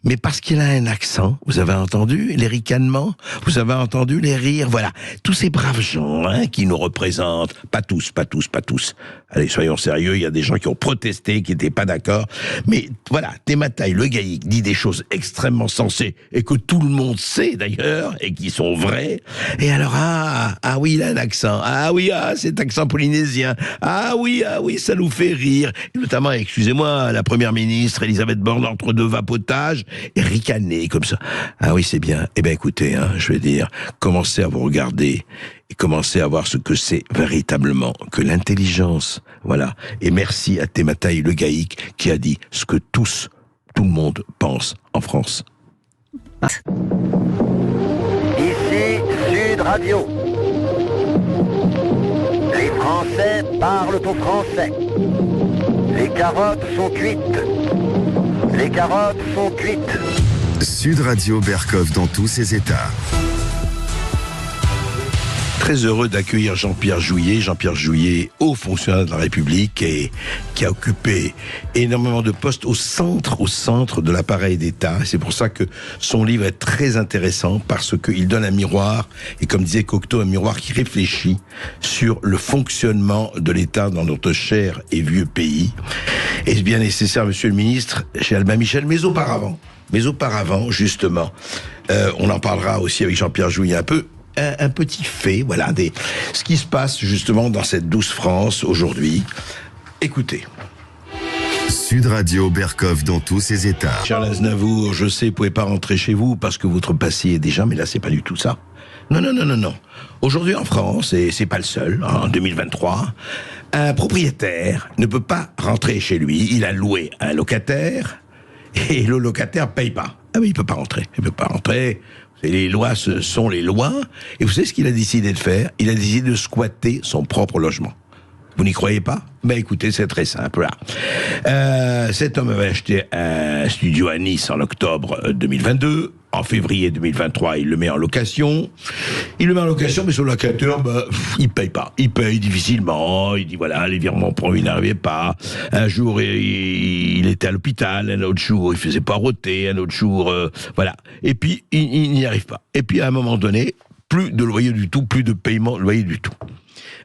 Mais parce qu'il a un accent, vous avez entendu les ricanements, vous avez entendu les rires, voilà. Tous ces braves gens qui nous représentent, pas tous. Allez, soyons sérieux, il y a des gens qui ont protesté, qui n'étaient pas d'accord. Mais voilà, Tematai le Gaïk dit des choses extrêmement sensées, et que tout le monde sait d'ailleurs, et qui sont vraies. Et alors, oui, il a un accent. Cet accent polynésien. Ah oui, ça nous fait rire. Et notamment, excusez-moi, la première ministre, Elisabeth Borne, entre deux vapotages, et ricaner comme ça. Ah oui, c'est bien. Eh bien, écoutez, je vais dire, commencez à vous regarder et commencez à voir ce que c'est véritablement que l'intelligence. Voilà. Et merci à Tematai le Gaïk qui a dit ce que tout le monde pense en France. Ici Sud Radio. Les Français parlent au français. Les carottes sont cuites. Les carottes sont cuites. Sud Radio Berkov dans tous ses états. Très heureux d'accueillir Jean-Pierre Jouyet, haut fonctionnaire de la République et qui a occupé énormément de postes au centre de l'appareil d'État. C'est pour ça que son livre est très intéressant parce qu'il donne un miroir, et comme disait Cocteau, un miroir qui réfléchit sur le fonctionnement de l'État dans notre cher et vieux pays. Est-ce bien nécessaire, monsieur le ministre, chez Albin Michel, mais auparavant, justement, on en parlera aussi avec Jean-Pierre Jouyet un peu, un petit fait, voilà, ce qui se passe justement dans cette douce France aujourd'hui. Écoutez. Sud Radio Berkov dans tous ses états. Charles Aznavour, je sais, vous pouvez pas rentrer chez vous parce que votre passé est déjà, mais là c'est pas du tout ça. Non. Aujourd'hui en France, et c'est pas le seul, en 2023, un propriétaire ne peut pas rentrer chez lui. Il a loué un locataire et le locataire paye pas. Ah oui, il peut pas rentrer. Et les lois, ce sont les lois. Et vous savez ce qu'il a décidé de faire? Il a décidé de squatter son propre logement. Vous n'y croyez pas? Ben écoutez, c'est très simple. Là. Cet homme avait acheté un studio à Nice en octobre 2022. En février 2023, il le met en location. Mais son locataire, il paye pas. Il paye difficilement. Il dit voilà, les virements promis n'arrivaient pas. Un jour, il était à l'hôpital. Un autre jour, il faisait poireauter. Un autre jour, voilà. Et puis, il n'y arrive pas. Et puis, à un moment donné, plus de loyer du tout, plus de paiement de loyer du tout.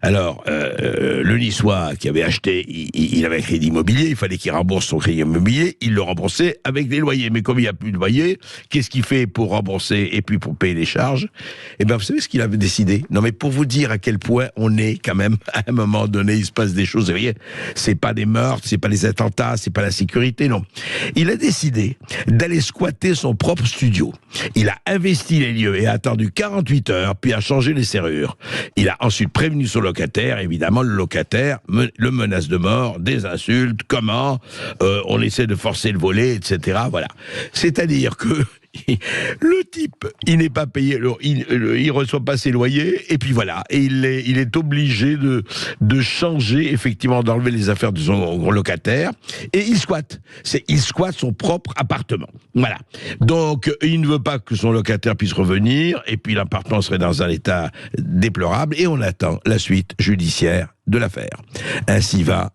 Alors, le Niçois qui avait acheté, il avait un crédit immobilier, il fallait qu'il rembourse son crédit immobilier, il le remboursait avec des loyers. Mais comme il n'y a plus de loyer, qu'est-ce qu'il fait pour rembourser et puis pour payer les charges? Eh bien, vous savez ce qu'il avait décidé? Non, mais pour vous dire à quel point on est quand même, à un moment donné, il se passe des choses. Vous voyez, c'est pas des meurtres, c'est pas les attentats, c'est pas la sécurité, non. Il a décidé d'aller squatter son propre studio. Il a investi les lieux et a attendu 48 heures, puis a changé les serrures. Il a ensuite prévenu son locataire. Évidemment, le locataire le menace de mort, des insultes, comment on essaie de forcer le volet, etc. Voilà. C'est-à-dire que le type, il n'est pas payé, il reçoit pas ses loyers, et puis voilà, et il est obligé de changer, effectivement, d'enlever les affaires de son locataire, et il squatte son propre appartement. Voilà. Donc, il ne veut pas que son locataire puisse revenir, et puis l'appartement serait dans un état déplorable, et on attend la suite judiciaire de l'affaire. Ainsi va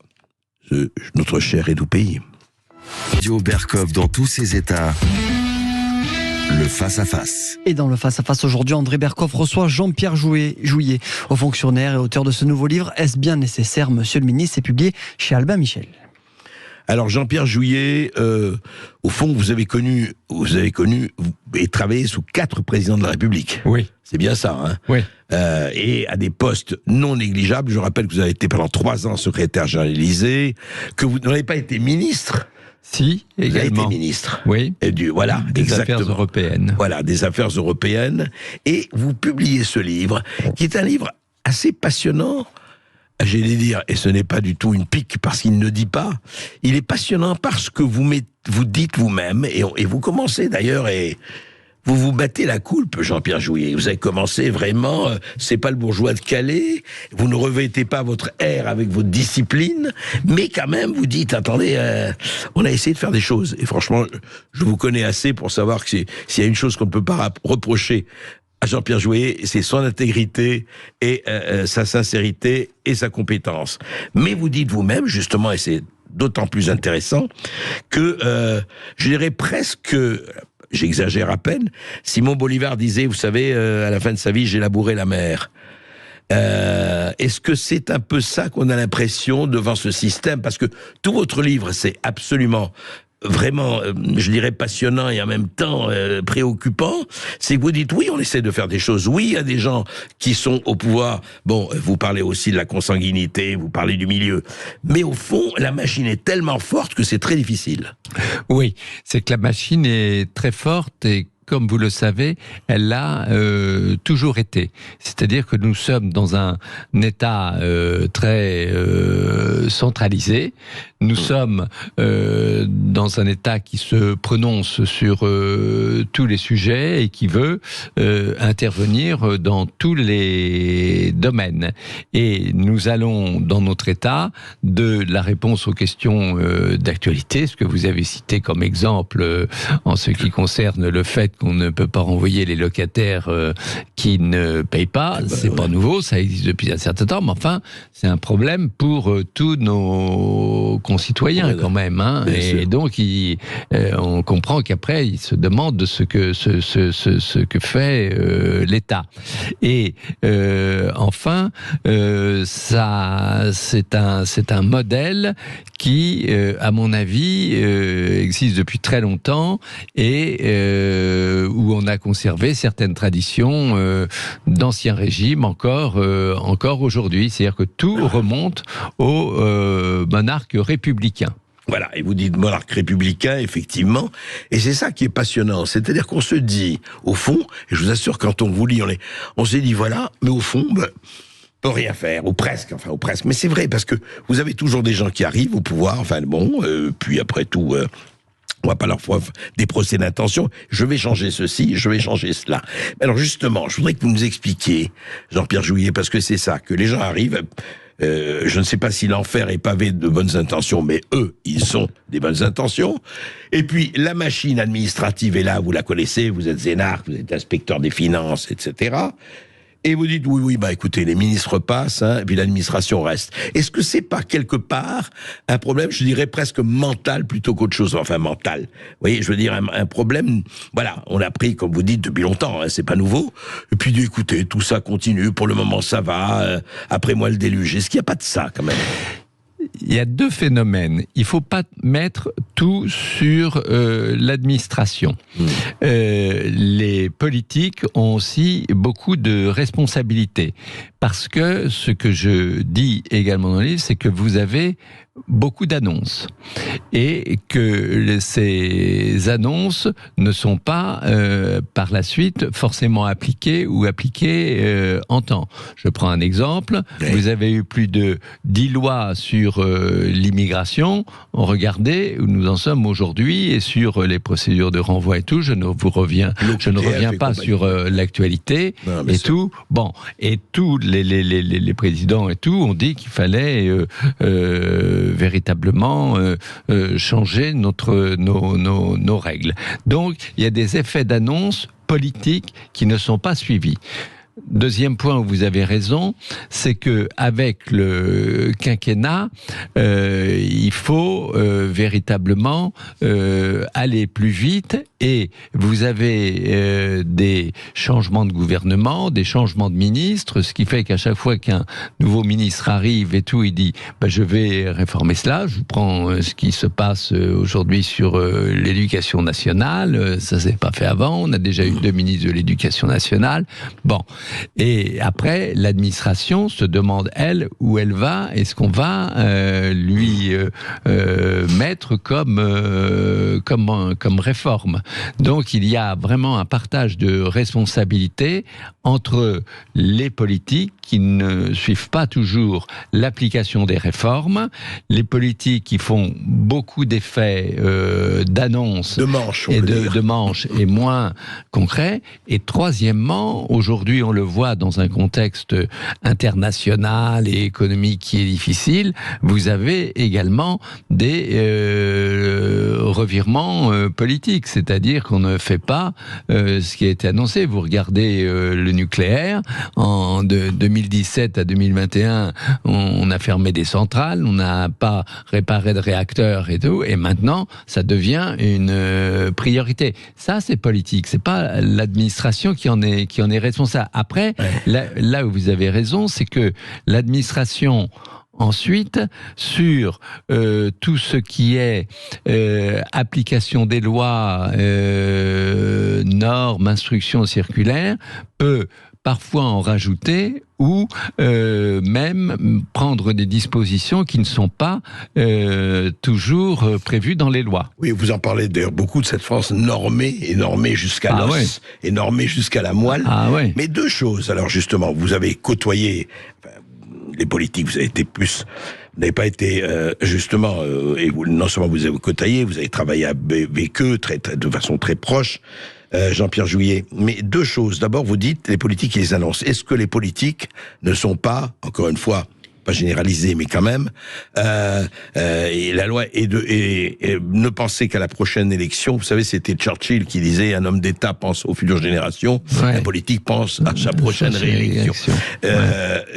notre cher et doux pays. Radio Berkov dans tous ses états. Le face-à-face. Et dans le face-à-face aujourd'hui, André Berkov reçoit Jean-Pierre Jouyet, haut fonctionnaire et auteur de ce nouveau livre. Est-ce bien nécessaire, monsieur le ministre? C'est publié chez Albin Michel. Alors Jean-Pierre Jouyet, au fond, vous avez connu et travaillé sous 4 présidents de la République. Oui. C'est bien ça, hein? Oui. Et à des postes non négligeables. Je rappelle que vous avez été pendant 3 ans secrétaire général à l'Élysée, que vous n'avez pas été ministre. Si, également. Vous avez été ministre. Oui. Et voilà, des exactement. Affaires européennes. Voilà, des affaires européennes. Et vous publiez ce livre, qui est un livre assez passionnant. J'allais dire, et ce n'est pas du tout une pique parce qu'il ne dit pas. Il est passionnant parce que vous dites vous-même, et vous commencez d'ailleurs, et vous vous battez la coulpe, Jean-Pierre Jouyet. Vous avez commencé vraiment, c'est pas le bourgeois de Calais, vous ne revêtez pas votre air avec votre discipline, mais quand même, vous dites, attendez, on a essayé de faire des choses. Et franchement, je vous connais assez pour savoir que s'il y a une chose qu'on ne peut pas reprocher à Jean-Pierre Jouyet, c'est son intégrité et sa sincérité et sa compétence. Mais vous dites vous-même, justement, et c'est d'autant plus intéressant, que je dirais presque, j'exagère à peine, Simon Bolivar disait, vous savez, à la fin de sa vie, j'ai labouré la mer. Est-ce que c'est un peu ça qu'on a l'impression devant ce système? Parce que tout votre livre, c'est absolument vraiment, je dirais, passionnant et en même temps préoccupant, c'est que vous dites, oui, on essaie de faire des choses, oui, il y a des gens qui sont au pouvoir, bon, vous parlez aussi de la consanguinité, vous parlez du milieu, mais au fond, la machine est tellement forte que c'est très difficile. Oui, c'est que la machine est très forte et comme vous le savez, elle l'a toujours été. C'est-à-dire que nous sommes dans un État très centralisé. Nous sommes dans un État qui se prononce sur tous les sujets et qui veut intervenir dans tous les domaines. Et nous allons, dans notre État, de la réponse aux questions d'actualité, ce que vous avez cité comme exemple en ce qui concerne le fait qu'on ne peut pas renvoyer les locataires qui ne payent pas. C'est pas nouveau, ça existe depuis un certain temps, mais enfin, c'est un problème pour tous nos concitoyens quand même. Hein. Et donc, on comprend qu'après, ils se demandent ce que fait l'État. Et enfin, ça, c'est un modèle qui, à mon avis, existe depuis très longtemps et où on a conservé certaines traditions d'ancien régime encore aujourd'hui. C'est-à-dire que tout remonte au monarque républicain. Voilà, et vous dites monarque républicain, effectivement, et c'est ça qui est passionnant, c'est-à-dire qu'on se dit, au fond, et je vous assure, quand on vous lit, on s'est dit, voilà, mais au fond, on peut rien faire, ou presque, mais c'est vrai, parce que vous avez toujours des gens qui arrivent au pouvoir, puis après tout... on va pas leur faire des procès d'intention. Je vais changer ceci, je vais changer cela. Alors justement, je voudrais que vous nous expliquiez, Jean-Pierre Jouyet, parce que c'est ça, que les gens arrivent... je ne sais pas si l'enfer est pavé de bonnes intentions, mais eux, ils sont des bonnes intentions. Et puis, la machine administrative est là, vous la connaissez, vous êtes énarque, vous êtes inspecteur des finances, etc. Et vous dites, oui, bah écoutez, les ministres passent, et puis l'administration reste. Est-ce que c'est pas quelque part un problème, je dirais presque mental plutôt qu'autre chose, enfin mental. Vous voyez, je veux dire, un problème, voilà, on l'a pris, comme vous dites, depuis longtemps, c'est pas nouveau. Et puis, écoutez, tout ça continue, pour le moment ça va, après moi le déluge. Est-ce qu'il n'y a pas de ça, quand même ? Il y a deux phénomènes. Il ne faut pas mettre tout sur l'administration. Les politiques ont aussi beaucoup de responsabilités. Parce que ce que je dis également dans le livre, c'est que vous avez beaucoup d'annonces. Et que ces annonces ne sont pas, par la suite, forcément appliquées ou appliquées en temps. Je prends un exemple. Oui. Vous avez eu plus de 10 lois sur l'immigration. Regardez où nous en sommes aujourd'hui et sur les procédures de renvoi et tout. Je ne reviens pas sur l'actualité et tout. Bon, et tous les présidents et tout ont dit qu'il fallait véritablement changer nos règles. Donc, il y a des effets d'annonce politiques qui ne sont pas suivis. Deuxième point où vous avez raison, c'est que avec le quinquennat, il faut véritablement aller plus vite et vous avez des changements de gouvernement, des changements de ministres, ce qui fait qu'à chaque fois qu'un nouveau ministre arrive et tout, il dit je vais réformer cela. Je vous prends ce qui se passe aujourd'hui sur l'éducation nationale, ça s'est pas fait avant, on a déjà eu 2 ministres de l'éducation nationale. Bon. Et après, l'administration se demande, elle, où elle va et ce qu'on va lui mettre comme réforme. Donc, il y a vraiment un partage de responsabilités entre les politiques qui ne suivent pas toujours l'application des réformes, les politiques qui font beaucoup d'effets d'annonces de manches et moins concrets. Et troisièmement, aujourd'hui, on le voit dans un contexte international et économique qui est difficile, vous avez également des revirements politiques, c'est-à-dire qu'on ne fait pas ce qui a été annoncé. Vous regardez le nucléaire, de 2017 à 2021, on a fermé des centrales, on n'a pas réparé de réacteurs et tout, et maintenant, ça devient une priorité. Ça, c'est politique, c'est pas l'administration qui en est responsable. Après, là où vous avez raison, c'est que l'administration, ensuite, sur tout ce qui est application des lois, normes, instructions circulaires, peut parfois en rajouter ou même prendre des dispositions qui ne sont pas toujours prévues dans les lois. Oui, vous en parlez d'ailleurs beaucoup de cette France normée jusqu'à l'os, et normée jusqu'à la moelle. Mais deux choses, alors justement, vous avez côtoyé les politiques, vous avez été plus... Vous n'avez pas été, justement, et vous, non seulement vous avez côtoyé, vous avez travaillé avec eux de façon très proche, Jean-Pierre Jouyet. Mais deux choses. D'abord, vous dites, les politiques, ils les annoncent. Est-ce que les politiques ne sont pas, encore une fois, pas généralisé, mais quand même, et la loi est ne penser qu'à la prochaine élection. Vous savez, c'était Churchill qui disait, un homme d'État pense aux futures générations, un politique pense à sa prochaine réélection.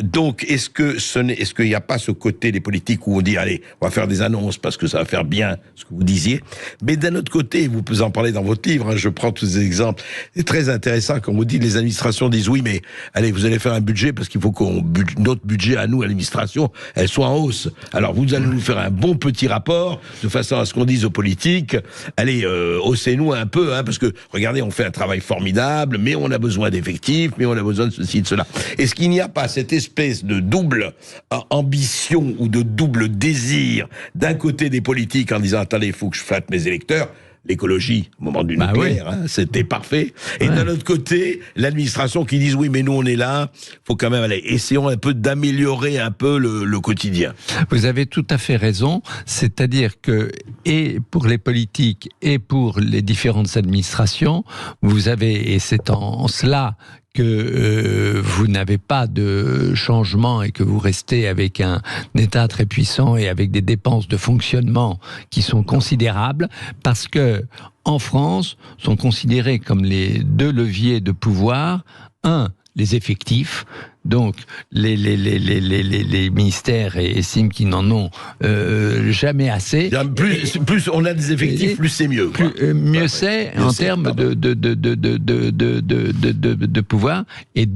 Donc, est-ce qu'il n'y a pas ce côté des politiques où on dit, allez, on va faire des annonces parce que ça va faire bien ce que vous disiez, mais d'un autre côté, vous pouvez en parler dans votre livre, je prends tous ces exemples, c'est très intéressant quand vous dites, les administrations disent, oui, mais allez, vous allez faire un budget parce qu'il faut notre budget à nous, à l'administration, elle soit en hausse. Alors vous allez nous faire un bon petit rapport de façon à ce qu'on dise aux politiques, allez, haussez-nous un peu, parce que regardez, on fait un travail formidable, mais on a besoin d'effectifs, mais on a besoin de ceci, de cela. Est-ce qu'il n'y a pas cette espèce de double ambition ou de double désir d'un côté des politiques en disant, attendez, il faut que je flatte mes électeurs, l'écologie, au moment du nucléaire, c'était parfait. Et d'un autre côté, l'administration qui dit, oui, mais nous, on est là, faut quand même aller, essayons un peu d'améliorer un peu le quotidien. Vous avez tout à fait raison, c'est-à-dire que, et pour les politiques, et pour les différentes administrations, vous avez, et c'est en cela que vous n'avez pas de changement et que vous restez avec un État très puissant et avec des dépenses de fonctionnement qui sont considérables, parce que en France sont considérés comme les deux leviers de pouvoir. Un, les effectifs. Donc, les ministères estiment qu'ils n'en ont jamais assez. Plus on a des effectifs, plus c'est mieux. Mieux c'est en termes de pouvoir. Et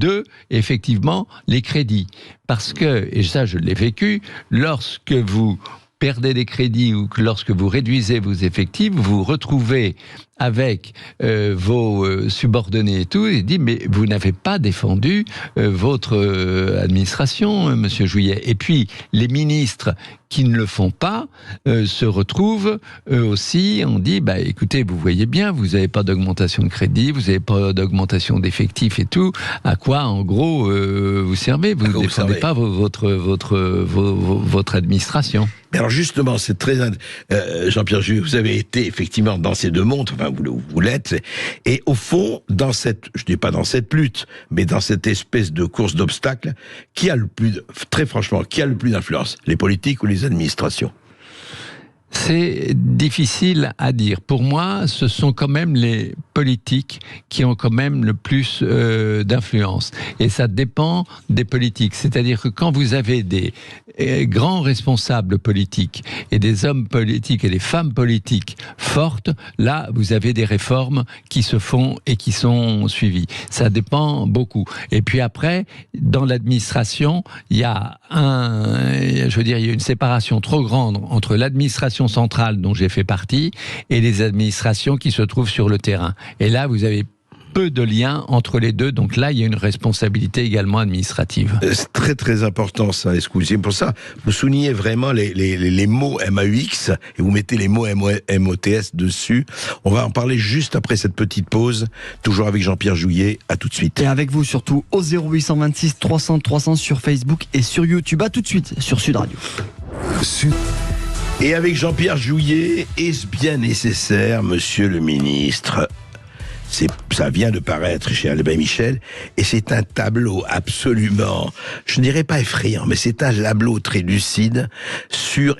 effectivement, les crédits. Parce que, et ça je l'ai vécu, lorsque vous perdez des crédits ou que lorsque vous réduisez vos effectifs, vous vous retrouvez avec vos subordonnés et tout, et dit mais vous n'avez pas défendu votre administration, Monsieur Jouyet. Et puis les ministres qui ne le font pas se retrouvent eux aussi. On dit bah écoutez, vous voyez bien, vous n'avez pas d'augmentation de crédit, vous n'avez pas d'augmentation d'effectifs et tout. À quoi en gros vous servez? Vous ne défendez pas votre administration. Mais alors justement, c'est très Jean-Pierre Jouyet, vous avez été effectivement dans ces deux mondes. Enfin, vous l'êtes, et au fond, dans cette, je dis pas dans cette lutte, mais dans cette espèce de course d'obstacles, qui a le plus, très franchement, qui a le plus d'influence, les politiques ou les administrations? C'est difficile à dire. Pour moi, ce sont quand même les politiques qui ont quand même le plus d'influence. Et ça dépend des politiques. C'est-à-dire que quand vous avez des grands responsables politiques et des hommes politiques et des femmes politiques fortes, là, vous avez des réformes qui se font et qui sont suivies. Ça dépend beaucoup. Et puis après, dans l'administration, il y a il y a une séparation trop grande entre l'administration centrale dont j'ai fait partie et les administrations qui se trouvent sur le terrain. Et là, vous avez peu de liens entre les deux, donc là il y a une responsabilité également administrative. C'est très très important ça, excusez pour ça. Vous soulignez vraiment les mots MAUX et vous mettez les mots MOTS dessus. On va en parler juste après cette petite pause, toujours avec Jean-Pierre Jouyet. À tout de suite. Et avec vous surtout au 0826 300 300 sur Facebook et sur YouTube. À tout de suite sur Sud Radio. Et avec Jean-Pierre Jouyet, est-ce bien nécessaire, monsieur le ministre? Ça vient de paraître chez Albin Michel, et c'est un tableau absolument, je ne dirais pas effrayant, mais c'est un tableau très lucide sur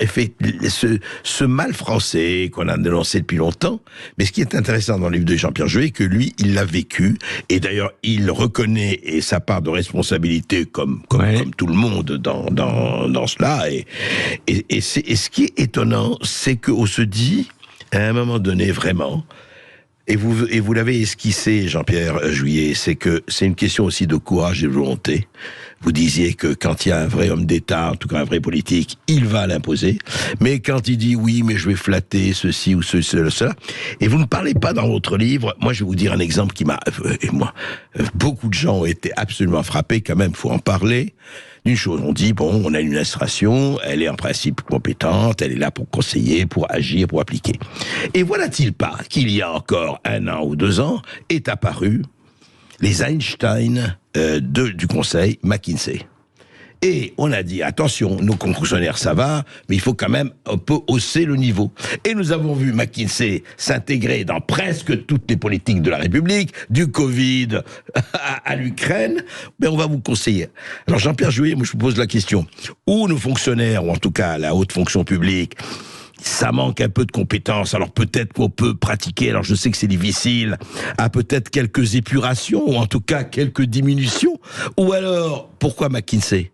ce mal français qu'on a dénoncé depuis longtemps. Mais ce qui est intéressant dans le livre de Jean-Pierre Jouyet, que lui, il l'a vécu, et d'ailleurs, il reconnaît et sa part de responsabilité comme tout le monde dans cela. Et ce qui est étonnant, c'est qu'on se dit, à un moment donné, vraiment, et vous l'avez esquissé, Jean-Pierre Jouyet, c'est que c'est une question aussi de courage et de volonté. Vous disiez que quand il y a un vrai homme d'État, en tout cas un vrai politique, il va l'imposer. Mais quand il dit oui, mais je vais flatter ceci ou cela, et vous ne parlez pas dans votre livre, moi je vais vous dire un exemple qui m'a, et moi, beaucoup de gens ont été absolument frappés, quand même, faut en parler. Une chose, on dit, bon, on a une administration, elle est en principe compétente, elle est là pour conseiller, pour agir, pour appliquer. Et voilà-t-il pas qu'il y a encore 1 an ou 2 ans, est apparu les Einstein du conseil McKinsey. Et on a dit, attention, nos concessionnaires ça va, mais il faut quand même un peu hausser le niveau. Et nous avons vu McKinsey s'intégrer dans presque toutes les politiques de la République, du Covid à l'Ukraine, mais on va vous conseiller. Alors Jean-Pierre Jouyet, moi je vous pose la question, où nos fonctionnaires, ou en tout cas la haute fonction publique, ça manque un peu de compétences, alors peut-être qu'on peut pratiquer, alors je sais que c'est difficile, à peut-être quelques épurations, ou en tout cas quelques diminutions, ou alors, pourquoi McKinsey ?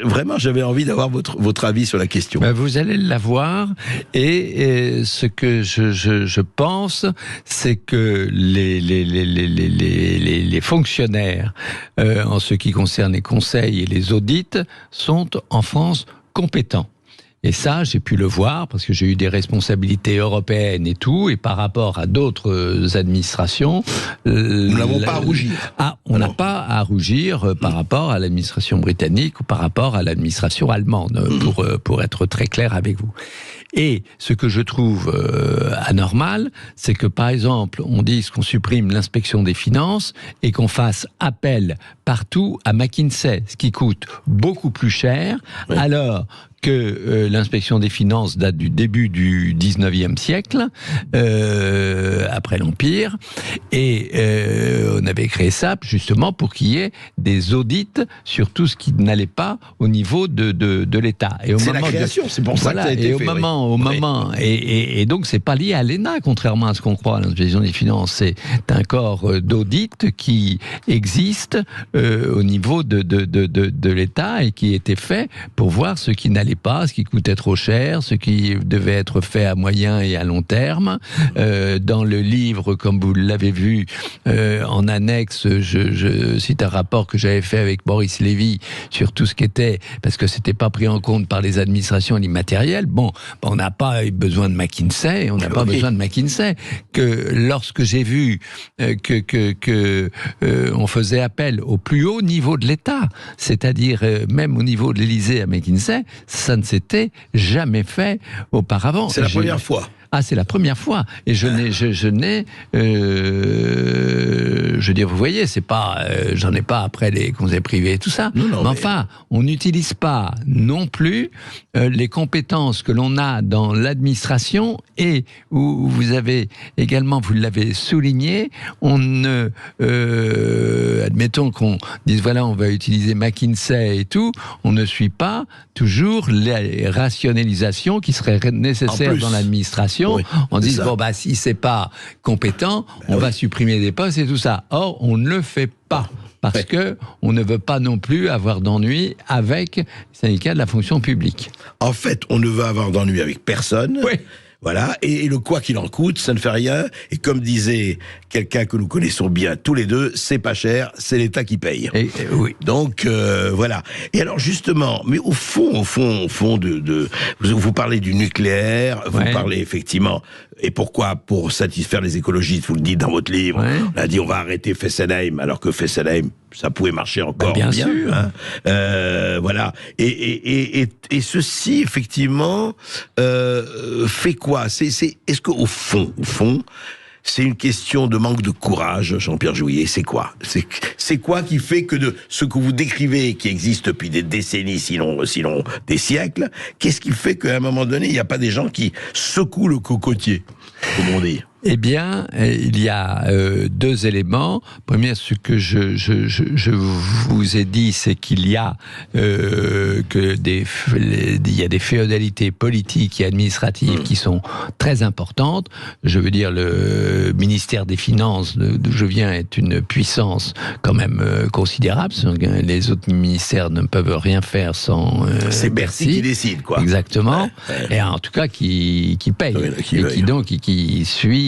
Vraiment, j'avais envie d'avoir votre avis sur la question. Ben, vous allez l'avoir, et ce que je pense, c'est que les fonctionnaires, en ce qui concerne les conseils et les audits, sont en France compétents. Et ça, j'ai pu le voir parce que j'ai eu des responsabilités européennes et tout, et par rapport à d'autres administrations... Nous n'avons pas à rougir. On n'a pas à rougir par rapport à l'administration britannique ou par rapport à l'administration allemande, pour être très clair avec vous. Et ce que je trouve anormal, c'est que par exemple, on dise qu'on supprime l'inspection des finances et qu'on fasse appel partout à McKinsey, ce qui coûte beaucoup plus cher, alors que l'inspection des finances date du début du 19e siècle, après l'Empire, et on avait créé ça justement pour qu'il y ait des audits sur tout ce qui n'allait pas au niveau de l'État. Et au c'est la création, c'est pour ça que ça a été fait. Et au moment moment au moment. Et donc, c'est pas lié à l'ENA, contrairement à ce qu'on croit. L'inspection des finances, c'est un corps d'audit qui existe au niveau de l'État et qui était fait pour voir ce qui n'allait pas, ce qui coûtait trop cher, ce qui devait être fait à moyen et à long terme. Dans le livre, comme vous l'avez vu, en annexe, je cite un rapport que j'avais fait avec Maurice Lévy sur tout ce qui était, parce que c'était pas pris en compte par les administrations immatérielles. Bon, on n'a pas eu besoin de McKinsey, on n'a pas besoin de McKinsey. Que lorsque j'ai vu on faisait appel au plus haut niveau de l'État, c'est-à-dire même au niveau de l'Élysée à McKinsey, ça ne s'était jamais fait auparavant. C'est la première fois. Ah, c'est la première fois. Et je veux dire, vous voyez, c'est pas, j'en ai pas après les conseils privés et tout ça. Non, mais enfin, on n'utilise pas non plus les compétences que l'on a dans l'administration et où vous avez également, vous l'avez souligné, on ne, admettons qu'on dise voilà, on va utiliser McKinsey et tout, on ne suit pas toujours les rationalisations qui seraient nécessaires dans l'administration. Oui, on dit bon bah si c'est pas compétent, on va supprimer des postes et tout ça. Or on ne le fait pas parce que on ne veut pas non plus avoir d'ennui avec les syndicats de la fonction publique. En fait, on ne veut avoir d'ennui avec personne. Oui. Voilà, et le quoi qu'il en coûte, ça ne fait rien. Et comme disait quelqu'un que nous connaissons bien tous les deux, c'est pas cher, c'est l'État qui paye. Oui. Donc voilà. Et alors justement, mais au fond vous parlez du nucléaire, vous parlez effectivement. Et pourquoi? Pour satisfaire les écologistes, vous le dites dans votre livre. On a dit on va arrêter Fessenheim, alors que Fessenheim, ça pouvait marcher encore bien sûr. Hein. Voilà. Et ceci effectivement fait quoi? Est-ce qu'au fond, c'est une question de manque de courage, Jean-Pierre Jouyet? C'est quoi? C'est quoi qui fait que de ce que vous décrivez, qui existe depuis des décennies, sinon des siècles, qu'est-ce qui fait qu'à un moment donné, il n'y a pas des gens qui secouent le cocotier, comme on dit? Eh bien, il y a deux éléments. Premier, ce que je vous ai dit, c'est qu'il y a il y a des féodalités politiques et administratives qui sont très importantes. Je veux dire, le ministère des Finances d'où je viens est une puissance quand même considérable. Les autres ministères ne peuvent rien faire sans c'est Bercy qui décide, quoi. Exactement. Et en tout cas, qui paye qui suit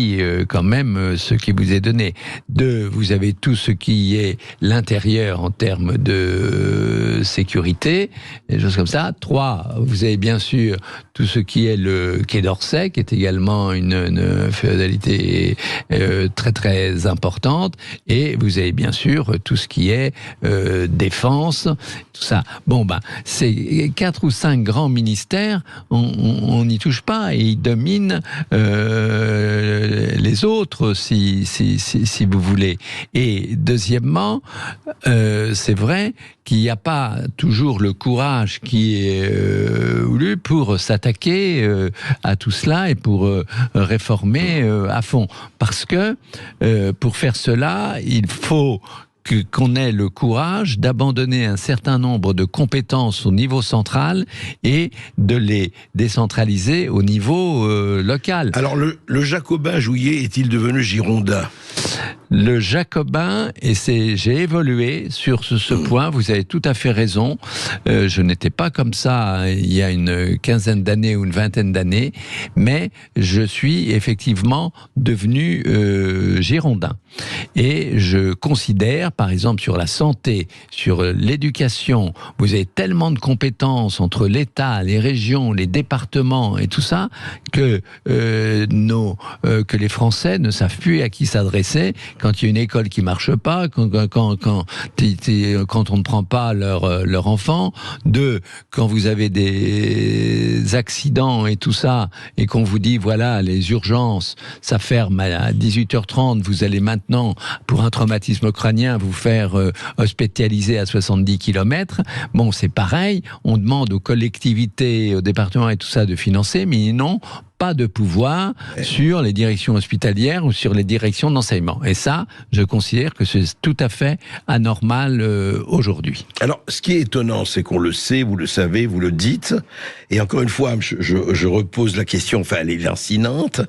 quand même ce qui vous est donné. 2, vous avez tout ce qui est l'intérieur en termes de sécurité, des choses comme ça. 3, vous avez bien sûr tout ce qui est le Quai d'Orsay, qui est également une féodalité très très importante. Et vous avez bien sûr tout ce qui est défense, tout ça. Bon, c'est 4 ou 5 grands ministères, on n'y touche pas et ils dominent les autres, si vous voulez. Et deuxièmement, c'est vrai qu'il n'y a pas toujours le courage qui est voulu pour s'attaquer à tout cela et pour réformer à fond. Parce que pour faire cela, il faut qu'on ait le courage d'abandonner un certain nombre de compétences au niveau central et de les décentraliser au niveau local. Alors le Jacobin Jouyet est-il devenu Girondin ? Le Jacobin, et j'ai évolué sur ce point, vous avez tout à fait raison, je n'étais pas comme ça il y a une quinzaine d'années ou une vingtaine d'années, mais je suis effectivement devenu girondin. Et je considère, par exemple, sur la santé, sur l'éducation, vous avez tellement de compétences entre l'État, les régions, les départements et tout ça, que les Français ne savent plus à qui s'adresser quand il y a une école qui marche pas, quand on ne prend pas leur enfant, quand vous avez des accidents et tout ça, et qu'on vous dit, voilà, les urgences, ça ferme à 18h30, vous allez maintenant, pour un traumatisme crânien, vous faire hospitaliser à 70 km. Bon, c'est pareil, on demande aux collectivités, aux départements et tout ça de financer, mais ils n'ont pas de pouvoir sur les directions hospitalières ou sur les directions d'enseignement. Et ça, je considère que c'est tout à fait anormal aujourd'hui. Alors, ce qui est étonnant, c'est qu'on le sait, vous le savez, vous le dites, et encore une fois, je repose la question, enfin, elle est lancinante.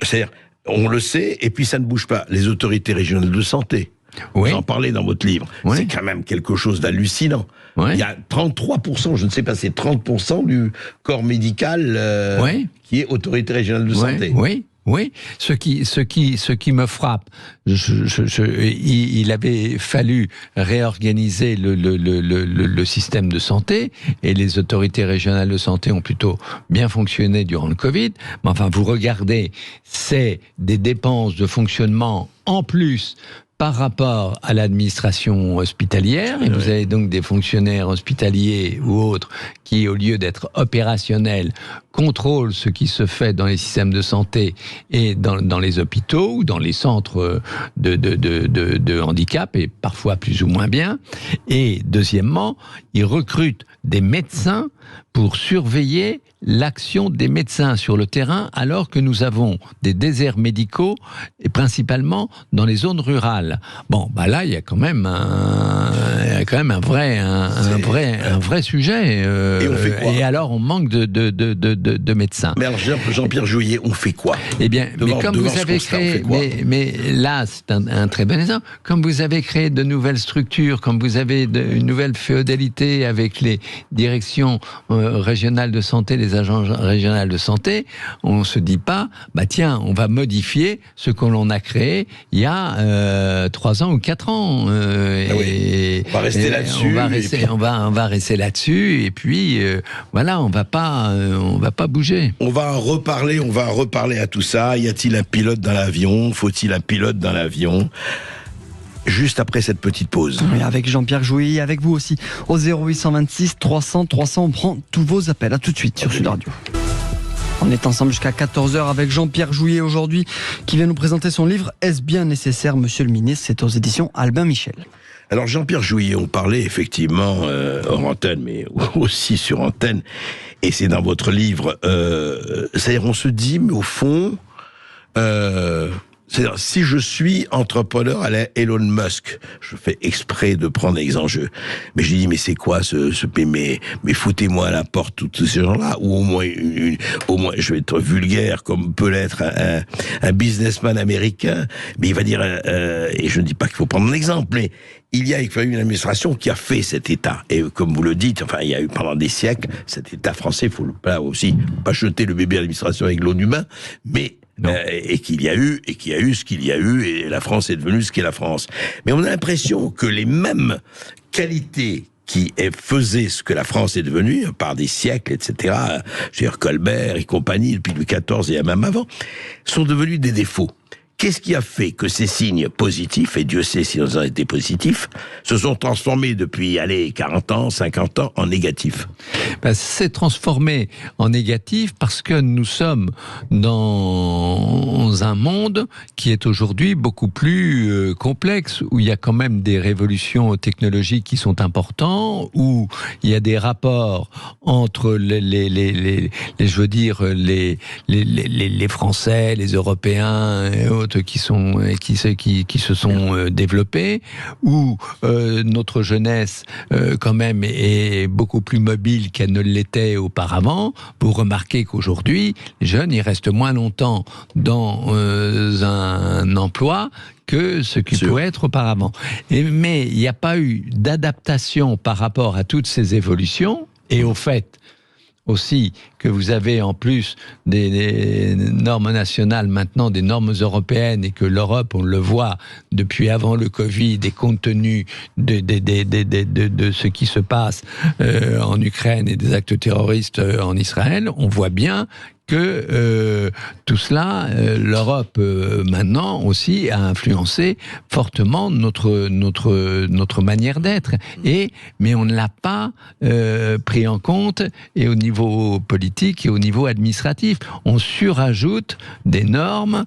C'est-à-dire, on le sait, et puis ça ne bouge pas. Les autorités régionales de santé, vous en parlez dans votre livre, c'est quand même quelque chose d'hallucinant. Il y a 33%, je ne sais pas, c'est 30% du corps médical qui est autorité régionale de santé. Oui, ce qui me frappe, il avait fallu réorganiser le système de santé, et les autorités régionales de santé ont plutôt bien fonctionné durant le Covid. Mais enfin, vous regardez, c'est des dépenses de fonctionnement en plus par rapport à l'administration hospitalière, et vous avez donc des fonctionnaires hospitaliers ou autres qui, au lieu d'être opérationnels, contrôlent ce qui se fait dans les systèmes de santé et dans les hôpitaux ou dans les centres de handicap, et parfois plus ou moins bien. Et deuxièmement, ils recrutent des médecins pour surveiller l'action des médecins sur le terrain, alors que nous avons des déserts médicaux, et principalement dans les zones rurales. Bon, bah là, il y a quand même un vrai sujet. Et on fait quoi ? Et alors, on manque de médecins. Mais alors, Jean-Pierre Jouyet, on fait quoi ? Eh bien, mais comme vous avez créé, mais là, c'est un très bon exemple. Comme vous avez créé de nouvelles structures, comme vous avez une nouvelle féodalité avec les directions régionales de santé, les agences régionales de santé, on se dit pas, bah tiens, on va modifier ce que l'on a créé il y a 3 ans ou 4 ans. On va rester là-dessus. On va rester là-dessus, et puis voilà, on va pas bouger. On va reparler à tout ça. Y a-t-il un pilote dans l'avion ? Faut-il un pilote dans l'avion ? Juste après cette petite pause. Oui, avec Jean-Pierre Jouyet, avec vous aussi, au 0826 300 300, on prend tous vos appels. À tout de suite sur Sud Radio. On est ensemble jusqu'à 14h avec Jean-Pierre Jouyet aujourd'hui, qui vient nous présenter son livre « Est-ce bien nécessaire, monsieur le ministre ?» C'est aux éditions Albin Michel. Alors Jean-Pierre Jouyet, on parlait effectivement hors antenne, mais aussi sur antenne, et c'est dans votre livre, c'est-à-dire on se dit, mais au fond... c'est-à-dire, si je suis entrepreneur à la Elon Musk, je fais exprès de prendre des enjeux. Mais je dis, mais c'est quoi mais foutez-moi à la porte tous ces gens-là, ou au moins, je vais être vulgaire comme peut l'être un businessman américain, mais il va dire, et je ne dis pas qu'il faut prendre un exemple, mais il y a une administration qui a fait cet État. Et comme vous le dites, enfin, il y a eu pendant des siècles, cet État français, il faut là aussi pas jeter le bébé à l'administration avec l'eau du bain, mais et qu'il y a eu ce qu'il y a eu, et la France est devenue ce qu'est la France. Mais on a l'impression que les mêmes qualités qui faisaient ce que la France est devenue par des siècles, etc., je veux dire Colbert et compagnie, depuis Louis XIV et même avant, sont devenus des défauts. Qu'est-ce qui a fait que ces signes positifs, et Dieu sait s'ils ont été positifs, se sont transformés depuis, 40 ans, 50 ans, en négatifs ? C'est transformé en négatif parce que nous sommes dans un monde qui est aujourd'hui beaucoup plus complexe, où il y a quand même des révolutions technologiques qui sont importantes, où il y a des rapports entre les Français, les Européens et autres qui se sont développés, où notre jeunesse quand même est beaucoup plus mobile qu'elle ne l'était auparavant. Vous remarquez qu'aujourd'hui, les jeunes, ils restent moins longtemps dans un emploi que ce qui pouvait être auparavant. Mais il n'y a pas eu d'adaptation par rapport à toutes ces évolutions, et au fait aussi que vous avez en plus des normes nationales, maintenant des normes européennes, et que l'Europe, on le voit depuis avant le Covid, et compte tenu de ce qui se passe en Ukraine et des actes terroristes en Israël, on voit bien que tout cela, l'Europe maintenant aussi a influencé fortement notre manière d'être. Mais on ne l'a pas pris en compte, et au niveau politique et au niveau administratif. On surajoute des normes,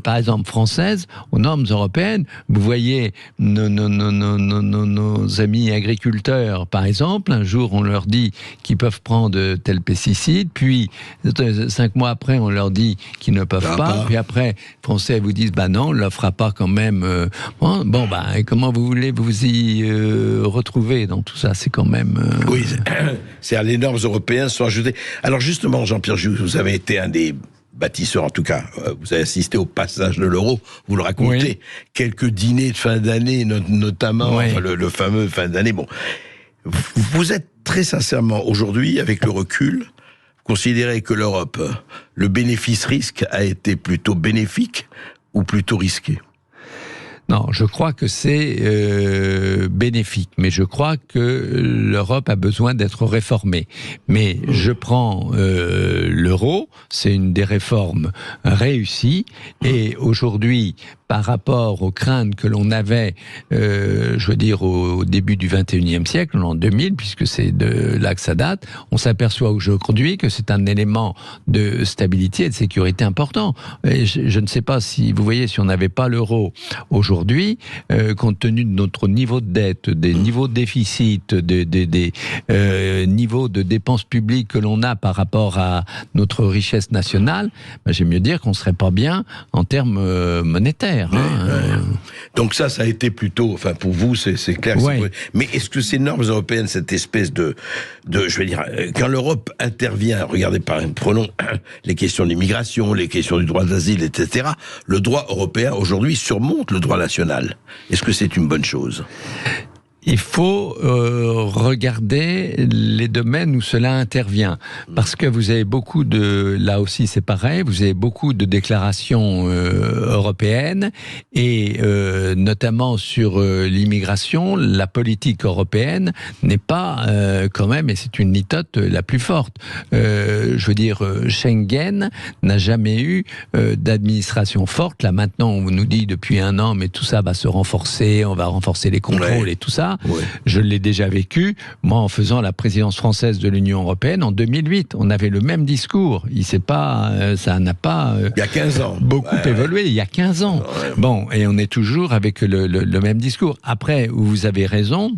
par exemple françaises, aux normes européennes. Vous voyez nos amis agriculteurs, par exemple, un jour on leur dit qu'ils peuvent prendre tel pesticide, puis 5 mois après on leur dit qu'ils ne peuvent pas, puis après les Français vous disent non, on ne le fera pas quand même. Comment vous voulez vous y retrouver dans tout ça? C'est quand même... Oui, c'est les normes européennes sont ajoutées. Alors justement, Jean-Pierre Jouyet, vous avez été un des bâtisseurs, en tout cas, vous avez assisté au passage de l'euro, vous le racontez, oui. Quelques dîners de fin d'année, notamment, oui. le fameux fin d'année. Bon, vous êtes très sincèrement, aujourd'hui, avec le recul, considérez que l'Europe, le bénéfice-risque a été plutôt bénéfique ou plutôt risqué? Non, je crois que c'est bénéfique, mais je crois que l'Europe a besoin d'être réformée. Mais je prends l'euro, c'est une des réformes réussies, et aujourd'hui, par rapport aux craintes que l'on avait, au début du XXIe siècle, en 2000, puisque c'est de là que ça date, on s'aperçoit aujourd'hui que c'est un élément de stabilité et de sécurité important. Et je ne sais pas si, vous voyez, si on n'avait pas l'euro aujourd'hui, compte tenu de notre niveau de dette, des niveaux de déficit, des niveaux de dépenses publiques que l'on a par rapport à notre richesse nationale, j'aime mieux dire qu'on ne serait pas bien en termes monétaires. Donc ça a été plutôt, enfin pour vous c'est clair. Ouais. Mais est-ce que ces normes européennes, cette espèce de quand l'Europe intervient, regardez prenons les questions d'immigration, les questions du droit d'asile, etc. Le droit européen aujourd'hui surmonte le droit national. Est-ce que c'est une bonne chose ? Il faut regarder les domaines où cela intervient, parce que vous avez beaucoup là aussi c'est pareil, vous avez beaucoup de déclarations européennes, et notamment sur l'immigration, la politique européenne n'est pas quand même, et c'est une litote, la plus forte. Schengen n'a jamais eu d'administration forte. Là maintenant on nous dit depuis 1 an, mais tout ça va se renforcer, on va renforcer les contrôles et tout ça. Ouais. Je l'ai déjà vécu, moi, en faisant la présidence française de l'Union européenne en 2008. On avait le même discours. Ça n'a pas il y a 15 ans. Beaucoup évolué, il y a 15 ans. Ouais. Bon, et on est toujours avec le même discours. Après, vous avez raison,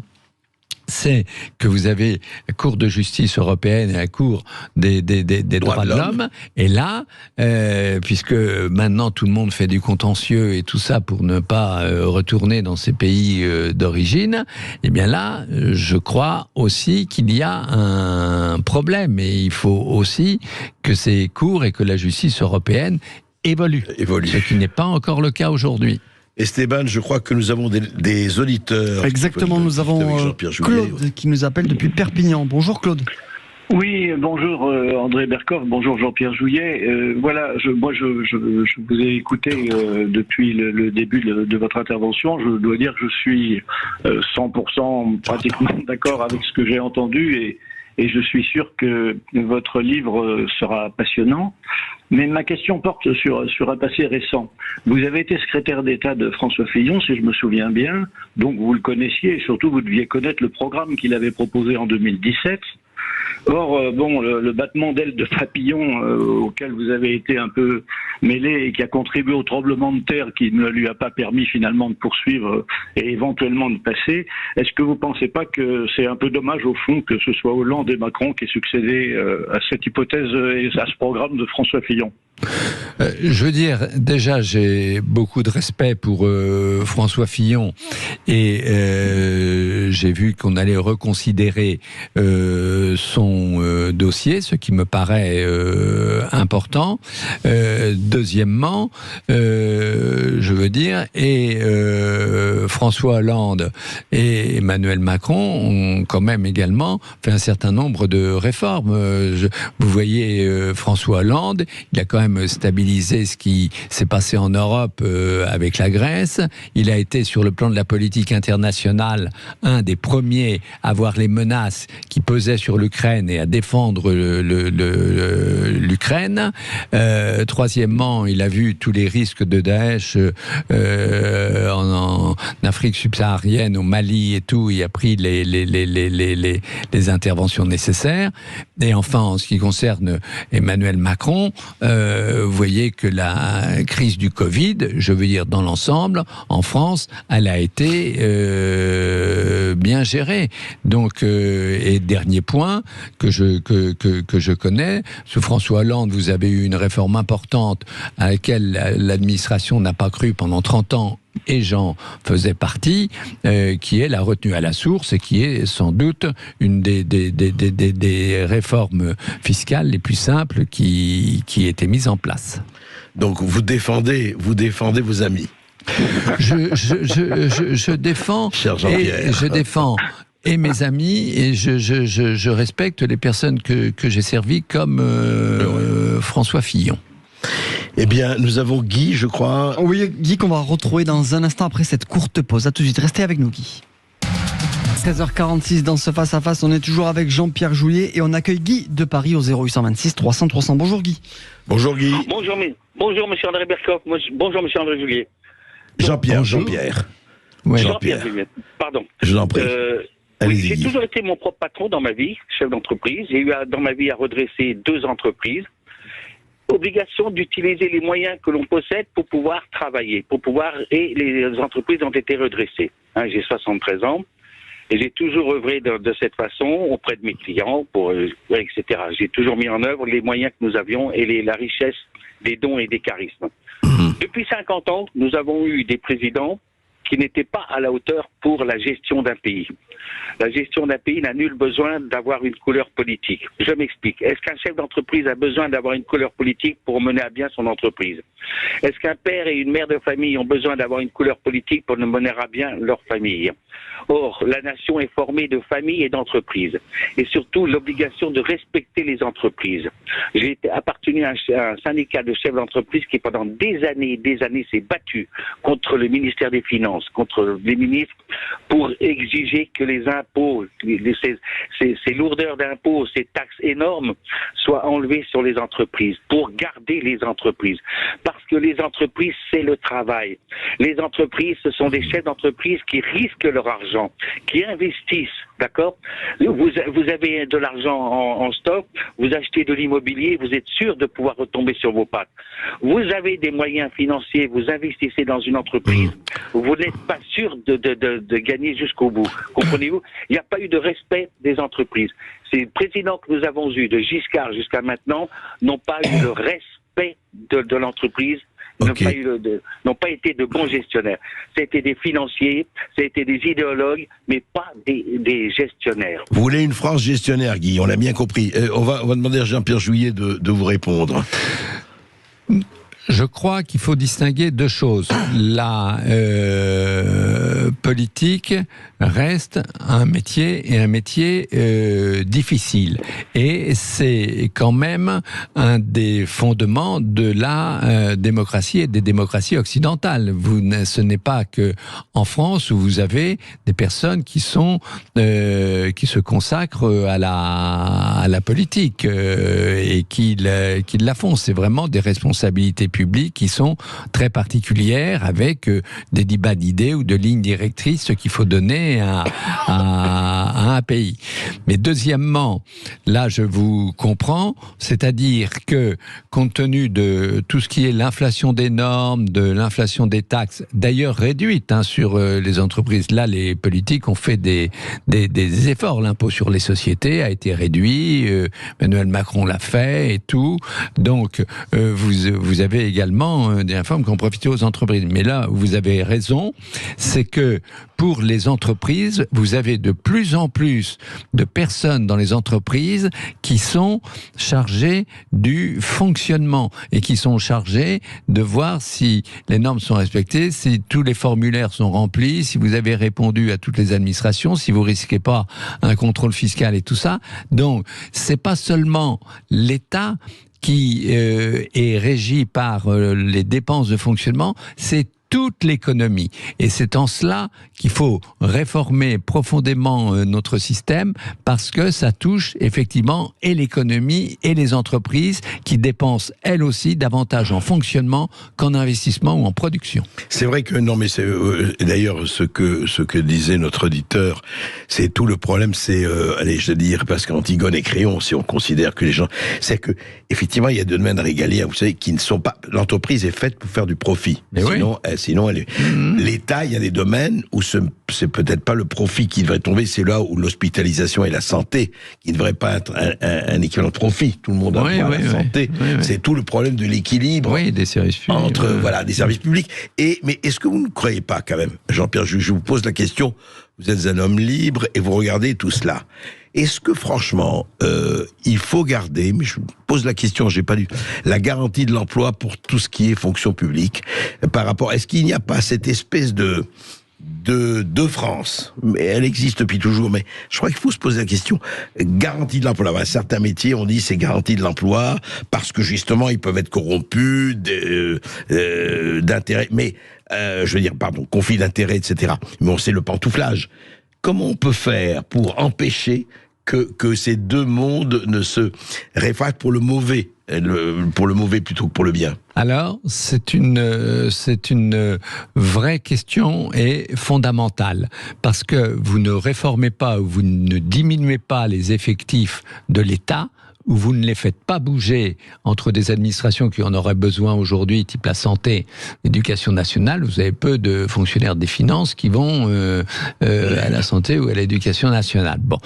c'est que vous avez la Cour de justice européenne et la Cour des droits de l'homme. Et là, puisque maintenant tout le monde fait du contentieux et tout ça pour ne pas retourner dans ses pays d'origine, eh bien là, je crois aussi qu'il y a un problème. Et il faut aussi que ces cours et que la justice européenne évoluent. Ce qui n'est pas encore le cas aujourd'hui. Esteban, je crois que nous avons des auditeurs. Exactement, nous avons Claude qui nous appelle depuis Perpignan. Bonjour Claude. Oui, bonjour André Berkoff, bonjour Jean-Pierre Jouyet. Je vous ai écouté depuis le début de votre intervention. Je dois dire que je suis 100% pratiquement d'accord avec ce que j'ai entendu, et je suis sûr que votre livre sera passionnant. Mais ma question porte sur un passé récent. Vous avez été secrétaire d'État de François Fillon, si je me souviens bien, donc vous le connaissiez, et surtout vous deviez connaître le programme qu'il avait proposé en 2017. Or, le battement d'ailes de papillon auquel vous avez été un peu mêlé et qui a contribué au tremblement de terre qui ne lui a pas permis finalement de poursuivre et éventuellement de passer, est-ce que vous ne pensez pas que c'est un peu dommage au fond que ce soit Hollande et Macron qui aient succédé à cette hypothèse et à ce programme de François Fillon ? Je veux dire, déjà, j'ai beaucoup de respect pour François Fillon, et j'ai vu qu'on allait reconsidérer son dossier, ce qui me paraît important. Deuxièmement, je veux dire, François Hollande et Emmanuel Macron ont quand même également fait un certain nombre de réformes. Vous voyez, François Hollande, il a quand même stabiliser ce qui s'est passé en Europe avec la Grèce. Il a été, sur le plan de la politique internationale, un des premiers à voir les menaces qui pesaient sur l'Ukraine et à défendre l'Ukraine. Troisièmement, il a vu tous les risques de Daesh en Afrique subsaharienne, au Mali et tout. Il a pris les interventions nécessaires. Et enfin, en ce qui concerne Emmanuel Macron, vous voyez que la crise du Covid, je veux dire dans l'ensemble, en France, elle a été bien gérée. Donc, et dernier point que je connais, sous François Hollande, vous avez eu une réforme importante à laquelle l'administration n'a pas cru pendant 30 ans, et j'en faisais partie, qui est la retenue à la source et qui est sans doute une des réformes fiscales les plus simples qui étaient mises en place. Donc vous défendez vos amis. Je défends, cher Jean-Pierre. Je défends et mes amis, et je respecte les personnes que j'ai servies comme François Fillon. Eh bien, nous avons Guy, je crois. Oui, Guy, qu'on va retrouver dans un instant après cette courte pause. À tout de suite, restez avec nous, Guy. 16h46 dans ce face-à-face, on est toujours avec Jean-Pierre Jouyet et on accueille Guy de Paris au 0826 300 300. Bonjour Guy. Bonjour Guy. Bonjour monsieur André Berkoff, bonjour monsieur André Jouyet. Jean-Pierre. Ouais. Jean-Pierre Jouyet, pardon. Je l'en prie. J'ai toujours été mon propre patron dans ma vie, chef d'entreprise. J'ai eu dans ma vie à redresser 2 entreprises. Obligation d'utiliser les moyens que l'on possède pour pouvoir travailler, et les entreprises ont été redressées. J'ai 73 ans et j'ai toujours œuvré de cette façon auprès de mes clients, etc. J'ai toujours mis en œuvre les moyens que nous avions et la richesse des dons et des charismes. Depuis 50 ans, nous avons eu des présidents qui n'étaient pas à la hauteur pour la gestion d'un pays. La gestion d'un pays n'a nul besoin d'avoir une couleur politique. Je m'explique. Est-ce qu'un chef d'entreprise a besoin d'avoir une couleur politique pour mener à bien son entreprise? Est-ce qu'un père et une mère de famille ont besoin d'avoir une couleur politique pour mener à bien leur famille? Or, la nation est formée de familles et d'entreprises. Et surtout, l'obligation de respecter les entreprises. J'ai appartenu à un syndicat de chefs d'entreprise qui, pendant des années s'est battu contre le ministère des Finances, contre les ministres, pour exiger que les impôts, ces lourdeurs d'impôts, ces taxes énormes soient enlevées sur les entreprises, pour garder les entreprises. Parce que les entreprises, c'est le travail. Les entreprises, ce sont des chefs d'entreprise qui risquent leur argent, qui investissent, d'accord? Vous avez de l'argent en stock, vous achetez de l'immobilier, vous êtes sûr de pouvoir retomber sur vos pattes. Vous avez des moyens financiers, vous investissez dans une entreprise, vous n'êtes pas sûr de gagner jusqu'au bout. Comprenez-vous? Il n'y a pas eu de respect des entreprises. Ces présidents que nous avons eus, de Giscard jusqu'à maintenant, n'ont pas eu le respect de l'entreprise, n'ont pas été de bons gestionnaires. C'était des financiers, c'était des idéologues, mais pas des gestionnaires. Vous voulez une France gestionnaire, Guy, on l'a bien compris. On va demander à Jean-Pierre Jouyet de vous répondre. Je crois qu'il faut distinguer 2 choses. La politique reste un métier, et un métier difficile. Et c'est quand même un des fondements de la démocratie et des démocraties occidentales. Ce n'est pas que en France où vous avez des personnes qui se consacrent à la politique et qui la font. C'est vraiment des responsabilités publiques qui sont très particulières, avec des débats d'idées ou de lignes directrices, ce qu'il faut donner à un pays. Mais deuxièmement, là je vous comprends, c'est-à-dire que compte tenu de tout ce qui est l'inflation des normes, de l'inflation des taxes, d'ailleurs réduite sur les entreprises, là les politiques ont fait des efforts. L'impôt sur les sociétés a été réduit, Emmanuel Macron l'a fait et tout. Donc vous avez également des réformes qui ont profité aux entreprises. Mais là, vous avez raison, c'est que pour les entreprises, vous avez de plus en plus de personnes dans les entreprises qui sont chargées du fonctionnement et qui sont chargées de voir si les normes sont respectées, si tous les formulaires sont remplis, si vous avez répondu à toutes les administrations, si vous risquez pas un contrôle fiscal et tout ça. Donc, c'est pas seulement l'État qui est régie par les dépenses de fonctionnement, c'est toute l'économie. Et c'est en cela qu'il faut réformer profondément notre système, parce que ça touche effectivement et l'économie et les entreprises qui dépensent elles aussi davantage en fonctionnement qu'en investissement ou en production. C'est vrai que non, mais c'est d'ailleurs ce que disait notre auditeur, c'est tout le problème, c'est allez, je veux dire, parce qu'Antigone et Créon, si on considère que les gens, c'est que effectivement il y a deux domaines régaliens, vous savez, qui ne sont pas. L'entreprise est faite pour faire du profit. Mais sinon, elle est. L'État, il y a des domaines où c'est peut-être pas le profit qui devrait tomber, c'est là où l'hospitalisation et la santé, qui ne devrait pas être un équivalent de profit. Tout le monde a droit à la santé. C'est tout le problème de l'équilibre des services publics, entre des services publics. Mais est-ce que vous ne croyez pas quand même, Jean-Pierre, je vous pose la question, vous êtes un homme libre et vous regardez tout cela. Est-ce que franchement, il faut garder, mais je vous pose la question, j'ai pas lu, la garantie de l'emploi pour tout ce qui est fonction publique, par rapport, est-ce qu'il n'y a pas cette espèce de France, mais elle existe depuis toujours, mais je crois qu'il faut se poser la question, garantie de l'emploi. À certains métiers, on dit c'est garantie de l'emploi, parce que justement, ils peuvent être corrompus d'intérêts, mais, conflit d'intérêts, etc. Mais on sait le pantouflage. Comment on peut faire pour empêcher que ces deux mondes ne se réfractent pour le mauvais plutôt que pour le bien? Alors, c'est une vraie question et fondamentale, parce que vous ne réformez pas, vous ne diminuez pas les effectifs de l'État, où vous ne les faites pas bouger entre des administrations qui en auraient besoin aujourd'hui, type la santé, l'éducation nationale. Vous avez peu de fonctionnaires des finances qui vont à la santé ou à l'éducation nationale. Bon,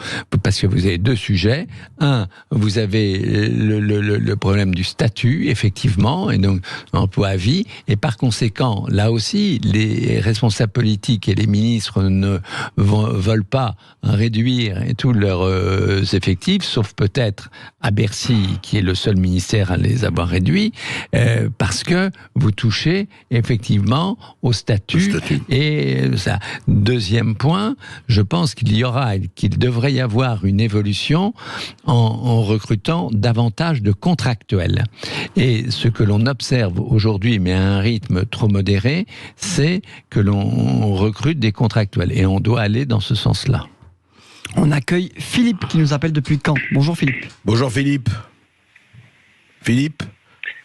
parce que vous avez deux sujets. Un, vous avez le problème du statut, effectivement, et donc emploi à vie. Et par conséquent, là aussi, les responsables politiques et les ministres ne veulent pas réduire tous leurs effectifs, sauf peut-être à Bercy, qui est le seul ministère à les avoir réduits, parce que vous touchez effectivement au statut. Et ça. Deuxième point, je pense qu'il devrait y avoir une évolution en recrutant davantage de contractuels. Et ce que l'on observe aujourd'hui, mais à un rythme trop modéré, c'est que l'on recrute des contractuels. Et on doit aller dans ce sens-là. On accueille Philippe qui nous appelle depuis Caen. Bonjour Philippe. Bonjour Philippe. Philippe ?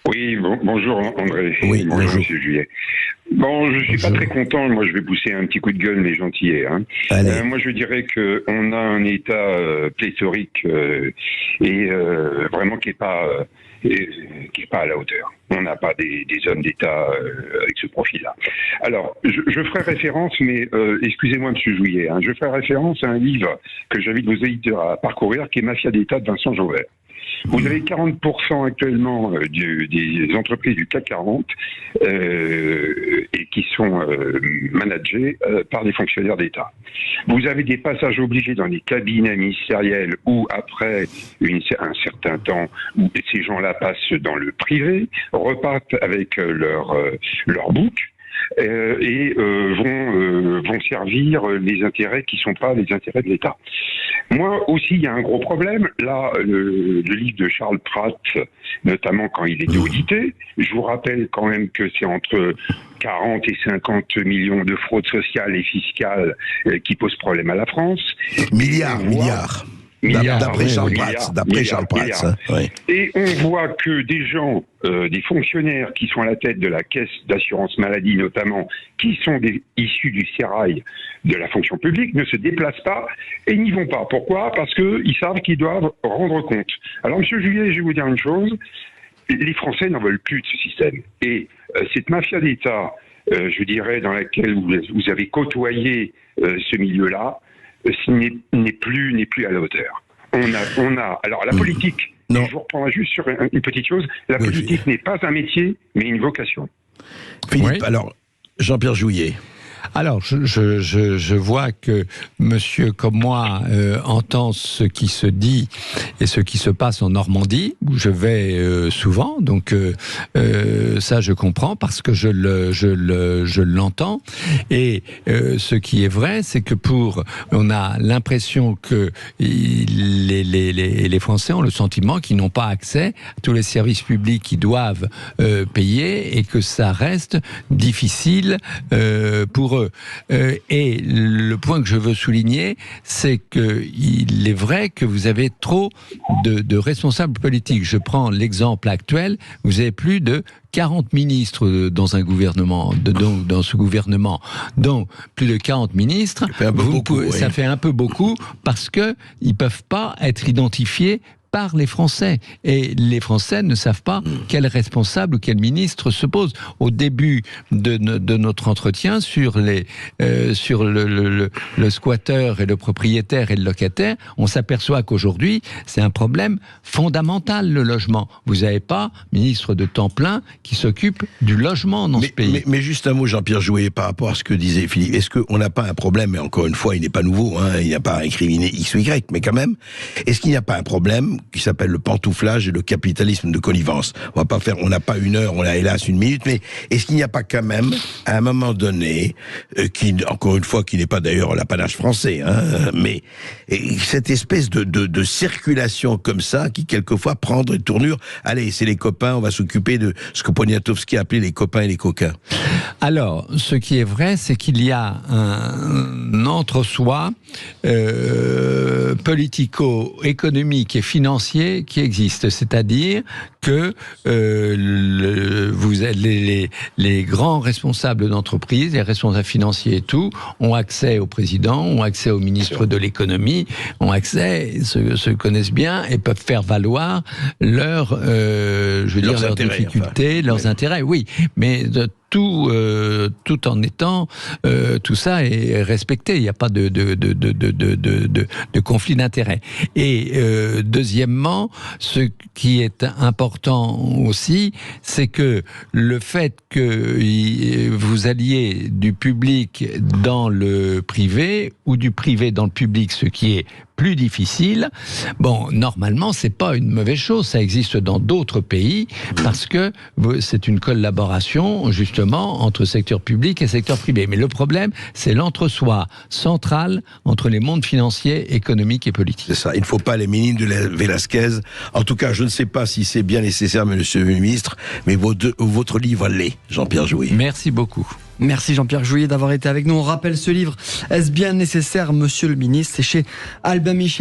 Oui, bonjour André. Oui, bonjour. Monsieur Juillet. Bon, je suis pas très content. Moi, je vais pousser un petit coup de gueule, mais gentillet. Moi, je dirais que on a un État pléthorique et vraiment qui est pas à la hauteur. On n'a pas des hommes d'État avec ce profil-là. Alors, je ferai référence, mais excusez-moi, Monsieur Jouillet, je ferai référence à un livre que j'invite vos éditeurs à parcourir, qui est Mafia d'État de Vincent Jauvert. Vous avez 40% actuellement des entreprises du CAC 40 et qui sont managées par des fonctionnaires d'État. Vous avez des passages obligés dans les cabinets ministériels où, après un certain temps, où ces gens-là passent dans le privé, repartent avec leur book, et vont servir les intérêts qui ne sont pas les intérêts de l'État. Moi aussi, il y a un gros problème. Là, le livre de Charles Pratt, notamment quand il était audité, je vous rappelle quand même que c'est entre 40 et 50 millions de fraudes sociales et fiscales qui posent problème à la France. Milliards. D'après Charles Pratt. Et on voit que des gens, des fonctionnaires qui sont à la tête de la caisse d'assurance maladie notamment, qui sont issus du sérail de la fonction publique, ne se déplacent pas et n'y vont pas. Pourquoi ? Parce qu'ils savent qu'ils doivent rendre compte. Alors, Monsieur Juillet, je vais vous dire une chose, les Français n'en veulent plus de ce système. Et cette mafia d'État, je dirais, dans laquelle vous avez côtoyé ce milieu-là, n'est plus à la hauteur. Alors la politique, je vous reprends juste sur une petite chose, la politique n'est pas un métier, mais une vocation. Philippe, alors, Jean-Pierre Jouillet. Alors, je vois que monsieur comme moi entend ce qui se dit et ce qui se passe en Normandie, où je vais souvent, donc ça je comprends parce que je l'entends. Et ce qui est vrai, c'est que on a l'impression que les Français ont le sentiment qu'ils n'ont pas accès à tous les services publics qu'ils doivent payer et que ça reste difficile pour eux. Et le point que je veux souligner, c'est qu'il est vrai que vous avez trop de responsables politiques. Je prends l'exemple actuel, vous avez plus de 40 ministres dans un gouvernement, dans ce gouvernement. Donc, plus de 40 ministres, ça fait un peu beaucoup parce que ils peuvent pas être identifiés par les Français. Et les Français ne savent pas quel responsable ou quel ministre se pose. Au début de notre entretien sur le squatteur et le propriétaire et le locataire, on s'aperçoit qu'aujourd'hui, c'est un problème fondamental, le logement. Vous n'avez pas ministre de temps plein qui s'occupe du logement dans ce pays. Mais juste un mot, Jean-Pierre Jouet, par rapport à ce que disait Philippe. Est-ce qu'on n'a pas un problème, et encore une fois, il n'est pas nouveau, il n'y a pas incriminé X ou Y, mais quand même, est-ce qu'il n'y a pas un problème qui s'appelle le pantouflage et le capitalisme de connivence? On n'a pas une heure, on a hélas une minute, mais est-ce qu'il n'y a pas quand même, à un moment donné, encore une fois, qui n'est pas d'ailleurs l'apanage français, mais cette espèce de circulation comme ça, qui quelquefois prend une tournure, allez, c'est les copains, on va s'occuper de ce que Poniatowski appelait les copains et les coquins. Alors, ce qui est vrai, c'est qu'il y a un entre-soi politico-économique et financier qui existe, c'est-à-dire que les grands responsables d'entreprise, les responsables financiers et tout, ont accès au président, ont accès au ministre de l'économie, ont accès, se connaissent bien et peuvent faire valoir leurs difficultés, leurs intérêts, oui, mais tout en étant tout ça est respecté. Il n'y a pas de conflit d'intérêts. Et deuxièmement, ce qui est important aussi, c'est que le fait que vous alliez du public dans le privé ou du privé dans le public, ce qui est plus difficile. Bon, normalement, c'est pas une mauvaise chose. Ça existe dans d'autres pays parce que c'est une collaboration, justement, entre secteur public et secteur privé. Mais le problème, c'est l'entre-soi central entre les mondes financiers, économiques et politiques. C'est ça. Il ne faut pas les minimes de la Velasquez. En tout cas, je ne sais pas si c'est bien nécessaire, monsieur le ministre, mais votre livre l'est, Jean-Pierre Jouet. Merci beaucoup. Merci Jean-Pierre Jouillet d'avoir été avec nous. On rappelle ce livre. Est-ce bien nécessaire, monsieur le ministre? C'est chez Albin Michel.